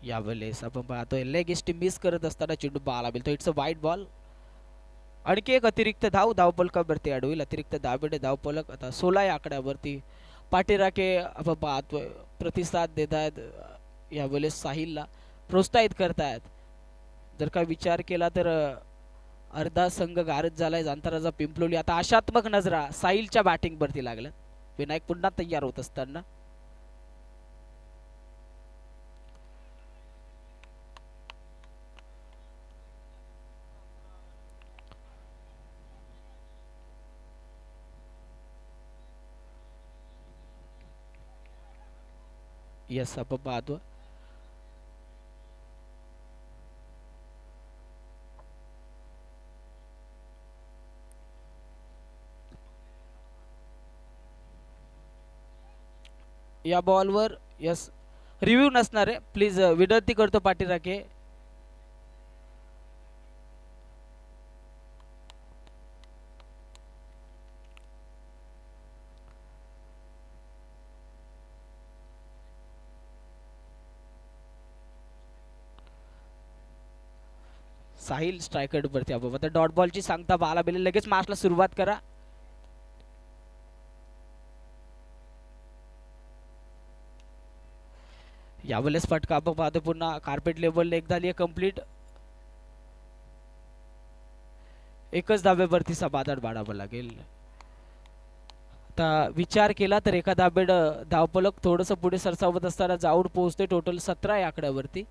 यावेळेस आपण पाहतोय लेग इस्टी मिस करत असताना चेंडू बाला मिळतो. इट्स अ वाईट बॉल. आणखी एक अतिरिक्त धावफलकावरती अडवेल. अतिरिक्त धावफलक आता 16 या आकड्यावरती पाठीराखे आपण पाहतोय प्रतिसाद देत आहेत. यावेळेस साहिलला प्रोत्साहित करतायत. जर का विचार केला तर अर्धा संघ गारद झालाय जांताराचा पिंपलोली. आता आशात्मक नजरा साहिलच्या बॅटिंग वरती लागल्या. विनायक पुन्हा तयार होत असताना यस आपण पाहतो या बॉलवर यस रिव्ह्यू नसणार आहे, प्लीज विनंती करतो पाठीराखे. साहिल स्ट्रायकर वरती आपण आता डॉट बॉलची सांगता बाला बेले लगेच मार्चला सुरुवात करा. यावेळेस फटका आपण पाहतो पुन्हा कार्पेट लेवल एकदा झाली कंप्लीट. एकच धाब्यावरती समाधान बाळावं लागेल. आता विचार केला तर एका धाबेड धावपलक थोडस पुढे सरसावत असताना जाऊन पोहोचते टोटल 17 या आकड्यावरती.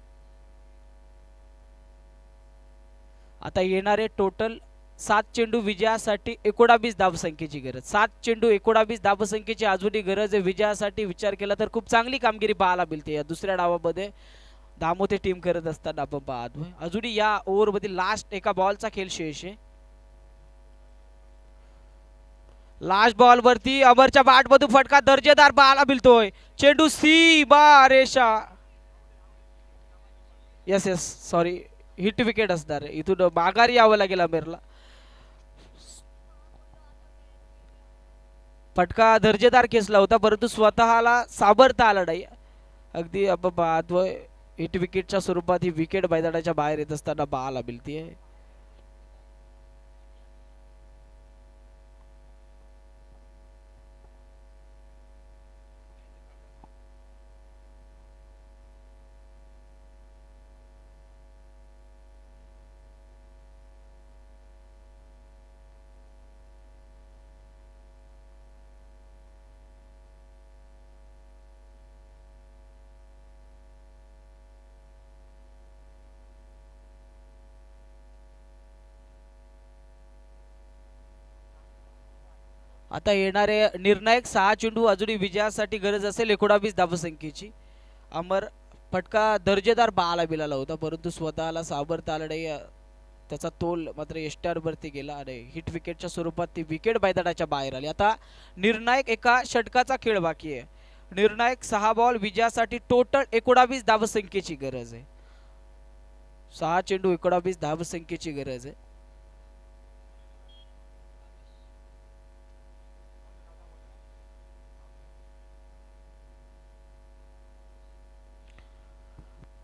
आता येणारे टोटल 7 चेंडू विजयासाठी 19 धावसंख्येची गरज. 7 चेंडू 19 धावसंख्येची अजूनही गरज आहे विजयासाठी. विचार केला तर खूप चांगली कामगिरी पाहायला मिळते या दुसऱ्या डावामध्ये दामोते टीम करत असताना आपण पाहतोय. अजूनही या ओव्हरमध्ये लास्ट एका बॉलचा खेळ शेष आहे. लास्ट बॉल वरती अमरच्या बॅट मधून फटका दर्जेदार पाहायला मिळतोय. चेंडू सी बा रेषा. Yes yes sorry hit wicket असणार आहे. इथून माघारी यावं लागेल अमेरला. फटका दर्जेदार खेचला होता परंतु स्वतःला सावरता आला नाही. अगदी आपण पाहतोय हिट विकेटच्या स्वरूपात ही विकेट मैदानाच्या बाहेर येत असताना पाहायला मिळते. आता येणारे निर्णायक 6 चेंडू अजूनही विजयासाठी गरज असेल 19 धावसंख्येची. अमर फटका दर्जेदार पाहायला मिळाला होता परंतु स्वतःला सावरता आला नाही. त्याचा तोल मात्र एस्टारवरती गेला आणि हिट विकेटच्या स्वरूपात ती विकेट मैदानाच्या बाहेर आली. आता निर्णायक एका षटकाचा खेळ बाकी आहे. निर्णायक 6 बॉल विजयासाठी टोटल 19 धावसंख्येची गरज आहे. 6 चेंडू 19 धावसंख्येची गरज आहे.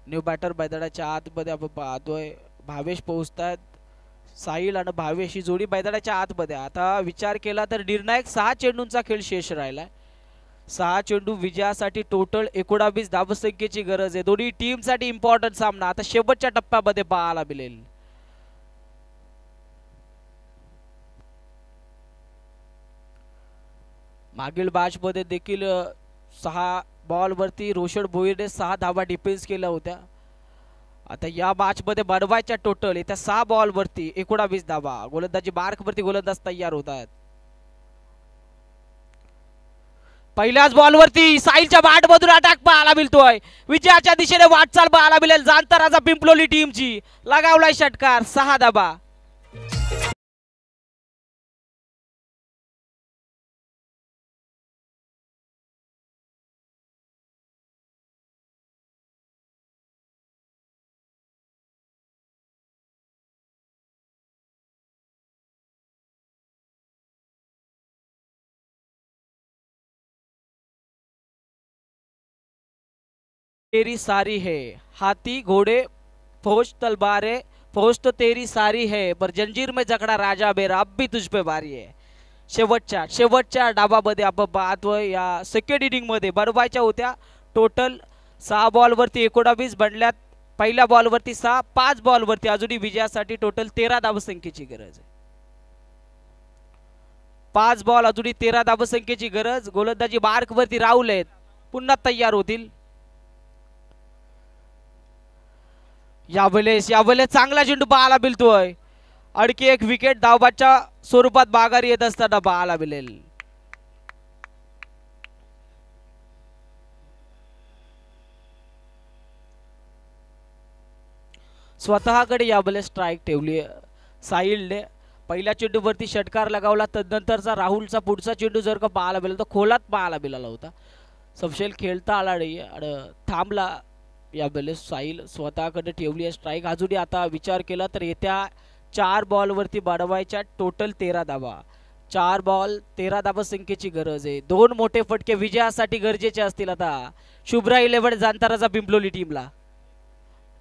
न्यू बॅटर मैदानाच्या आतमध्ये आपण पाहतोय भावेश पोहोचतात. साहिल आणि भावेश ही जोडी मैदानाच्या आतमध्ये. आता विचार केला तर निर्णायक 6 चेंडूंचा खेळ शेष राहिलाय. 6 चेंडू विजयासाठी टोटल 19 धावसंख्येची गरज आहे. दोन्ही टीम साठी इम्पॉर्टंट सामना आता शेवटच्या टप्प्यामध्ये पाहायला मिळेल. मागील मॅच मध्ये देखील 6 बॉल वरती रोशन भोईरने 6 धावा डिफेन्स केल्या होत्या. आता या मॅच मध्ये बनवायच्या टोटल येत्या 6 बॉल वरती 19 धावा. गोलंदाजी मार्क वरती गोलंदाज तयार होत आहेत. पहिल्याच बॉल वरती साहिलच्या बॅट मधून अटॅक पाहायला मिळतोय. विजयाच्या दिशेने वाटचाल पाहायला मिळेल जांतराचा पिंपलोली टीमची. लगावलाय षटकार 6 धावा. तेरी सारी है हाथी घोड़े फौज तलवारें फौज तो तेरी सारी है पर जंजीर में जकड़ा राजा मेरा अब भी तुझ पे भारी है. शेवटच्या डाबामध्ये आपण पाहतोय या सेकंड इनिंग मध्ये बनवायच्या होत्या टोटल 6 बॉल वरती 19 बनल्यात. पहिल्या बॉल वरती 6 5 बॉल वरती अजूनही विजयासाठी टोटल 13 धावसंख्येची गरज आहे. 5 बॉल अजूनही 13 धावसंख्येची गरज. गोलंदाजी मार्क वरती राहुल आहेत पुन्हा तयार होतील. यावेळेस चांगला चेंडू पाहायला मिळतोय. आणखी एक विकेट धावबाच्या स्वरूपात माघारी येत असताना पाहायला मिळेल. स्वतःकडे यावेळेस स्ट्राईक ठेवली साहिलने. पहिल्या चेंडूवरती षटकार लगावला. तदनंतरचा राहुलचा पुढचा चेंडू जर का पाहायला मिळाला तर खोलात पाहायला मिळाला होता. सपशेल खेळता आला नाही आणि थांबला. यावेळेस साहिल स्वतःकडे ठेवली आहे स्ट्राईक. अजूनही आता विचार केला तर येत्या 4 बॉलवरती वाढवायच्या टोटल 13 धावा. 4 बॉल 13 धावा संख्येची गरज आहे. 2 मोठे फटके विजयासाठी गरजेचे असतील आता शुभ्रा 11 जांताराचा पिंपलोली टीमला.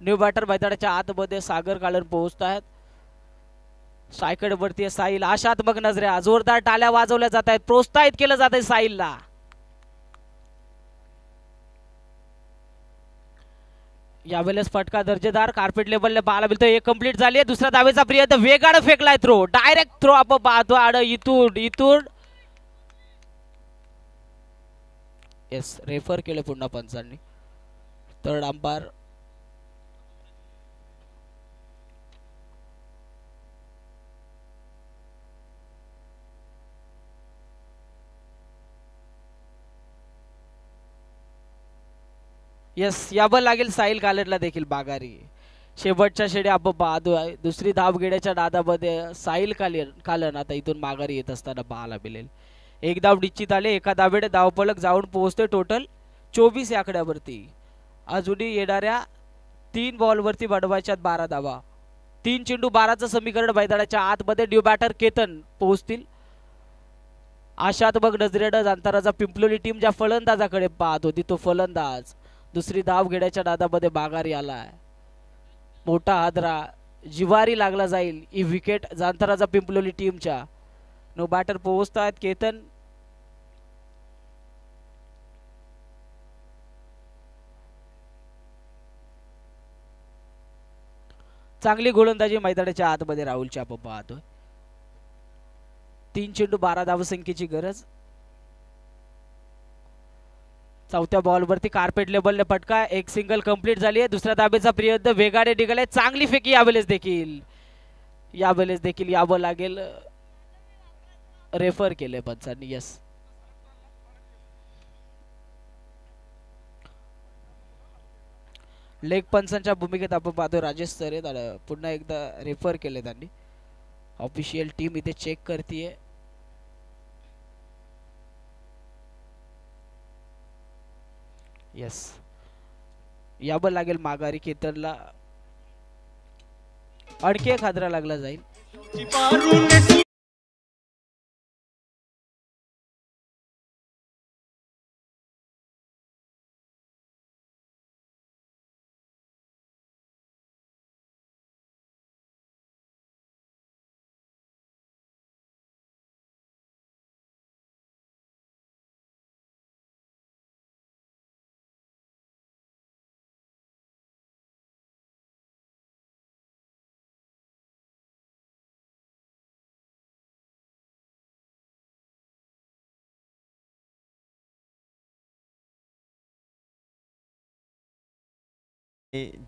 न्यू बॅटर मैदानाच्या आतमध्ये सागर काळन पोहोचत आहेत. सायकड वरती साहिल आशात्मक नजऱ्या जोरदार टाळ्या वाजवल्या जात आहेत. प्रोत्साहित केलं जात आहे साहिलला. यावेळेस फटका दर्जेदार कार्पेट लेवलने पाहायला मिळतो. एक कंप्लीट झाली आहे. दुसऱ्या धावेचा प्रयत्न वेगानं फेकलाय थ्रो. डायरेक्ट थ्रो आपण पाहतो आड इथून येस रेफर केलं पुन्हा पंचांनी. थर्ड अंपायर येस यावर लागेल साहिल कालटला देखील बागारी. शेवटच्या शेडे आपण पाहतो आहे. दुसरी धाव घेण्याच्या नादामध्ये साहिल कालन आता इथून माघारी येत असताना पाहायला मिळेल. एक धाव निश्चित आले. एका धावेने धावफलक जाऊन पोहोचते टोटल 24 या आकड्यावरती. अजूनही येणाऱ्या 3 बॉलवरती वाढवायच्या 12 धावा. 3 चेंडू 12चं समीकरण मैदानाच्या आतमध्ये न्यू बॅटर केतन पोहोचतील. आशात्मक नजरेनं जांताराचा पिंपलोली टीम ज्या फलंदाजाकडे पाहत होती तो फलंदाज दुसरी धाव घेण्याच्या नादामध्ये माघारी आलाय. मोठा हादरा जिवारी लागला जाईल. ही विकेट जांताराचा पिंपलोली टीमच्या. नो बॅटर पोहोचतात केतन. चांगली गोलंदाजी मैदानाच्या आतमध्ये राहुलची आपण पाहतोय. 3 चेंडू 12 धावसंख्येची गरज. चौथ्या बॉलवरती कार्पेट लेवलने फटका. एक सिंगल कंप्लीट झाली आहे. दुसऱ्या धाबेचा प्रयत्न वेगाने निघालाय. चांगली फेकी यावेळेस देखील यावं लागेल. रेफर केले पंचांनी. यस लेग पंचांच्या भूमिकेत आपण पाहतो राजेश सर पुन्हा एकदा रेफर केले त्यांनी. ऑफिशियल टीम इथे चेक करतीये. यस यावर लागेल माघारी केतनला. आणखी एक हादरा लागला जाईल.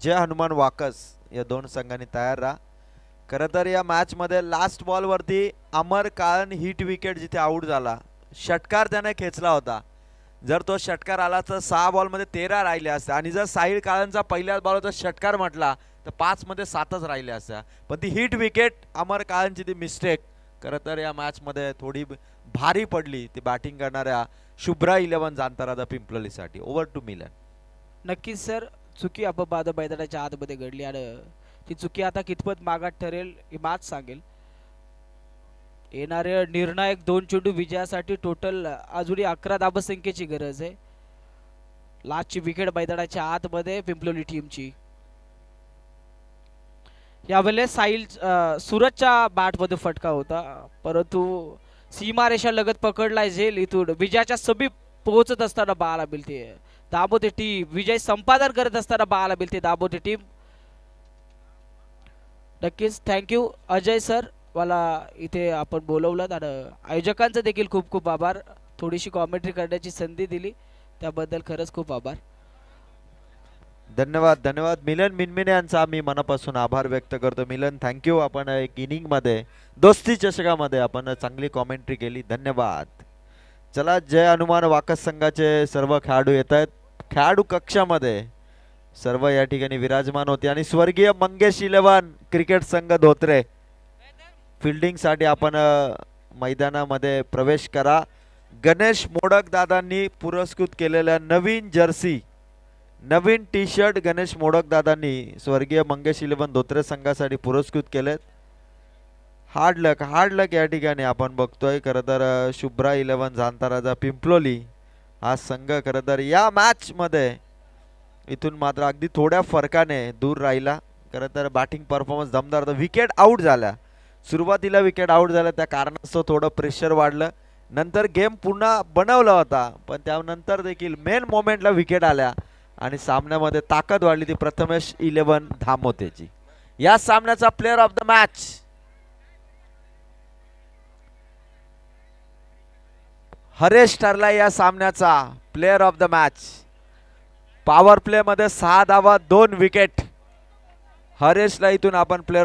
जय हनुमान वाकस या 2 संघांनी तयार राहा. खरं तर या मॅच मध्ये लास्ट बॉल वरती अमर काळन हिट विकेट जिथे आउट झाला. षटकार त्याने खेचला होता. जर तो षटकार आला तर 6 बॉल मध्ये 13 राहिले असते आणि जर साहिल काळनचा पहिल्याच बॉलचा षटकार म्हटला तर 5 मध्ये 7च राहिले असत्या. पण ती हिट विकेट अमर काळनची ती मिस्टेक खरं तर या मॅच मध्ये थोडी भारी पडली ती बॅटिंग करणाऱ्या शुभ्रा 11 जांतारा पिंपलोलीसाठी. ओव्हर टू मिलन. नक्कीच सर चुकी आपण पाहतो मैदानाच्या आतमध्ये घडली आणि ती चुकी आता कितपत मागात ठरेल ही मॅच सांगेल. येणारे निर्णायक 2 चेंडू विजयासाठी टोटल अजूनही 11 धावसंख्येची गरज आहे. लास्टची विकेट मैदानाच्या आतमध्ये पिंपलोली टीमची. यावेळेस साहिल सूरजच्या बॅटमध्ये फटका होता परंतु सीमारेषा लगत पकडलाय झेल. इथून विजयाच्या समीप पोहोचत असताना पाहायला मिळते दाबोते टीम. विजय संपादन करत असताना पाहायला मिळते दाबोते टीम. नक्कीच थँक्यू अजय सर मला इथे आपण बोलवलं आणि आयोजकांचं देखील खूप खूप आभार. थोडीशी कॉमेंट्री करण्याची संधी दिली त्याबद्दल खरंच खूप आभार. धन्यवाद धन्यवाद मिलन मिनमिने यांचा मी मनापासून आभार व्यक्त करतो. मिलन थँक्यू. आपण एक इनिंग मध्ये दोस्ती चषकामध्ये आपण चांगली कॉमेंट्री केली. धन्यवाद. चला जय हनुमान वाकस संघाचे सर्व खेळाडू येत आहेत. खेळाडू कक्षामध्ये सर्व या ठिकाणी विराजमान होते आणि स्वर्गीय मंगेश 11 क्रिकेट संघ धोत्रे फिल्डिंग साठी आपण मैदानामध्ये प्रवेश करा. गणेश मोडक दादांनी पुरस्कृत केलेल्या नवीन जर्सी, नवीन टी शर्ट गणेश मोडक दादांनी स्वर्गीय मंगेश 11 धोत्रे संघासाठी पुरस्कृत केलेत. हार्ड लक या ठिकाणी आपण बघतोय. खरं तर शुभ्रा 11 जांताराजा पिंपलोली हा संघ खरं तर या मॅच मध्ये इथून मात्र अगदी थोड्या फरकाने दूर राहिला. खरं तर बॅटिंग परफॉर्मन्स दमदार होता. विकेट आउट झाल्या, सुरुवातीला विकेट आउट झाल्या, त्या कारणास्तव थोडं प्रेशर वाढलं. नंतर गेम पुन्हा बनवला होता, पण त्यानंतर देखील मेन मोमेंटला विकेट आल्या आणि सामन्यामध्ये ताकद वाढली ती प्रथमेश 11 धामोतेची. या सामन्याचा player of the match Haresh ठरला. या सामन्याचा player of the match. Power play मध्ये 6 धावा 2 विकेट. हरेशला इथून आपण प्लेअर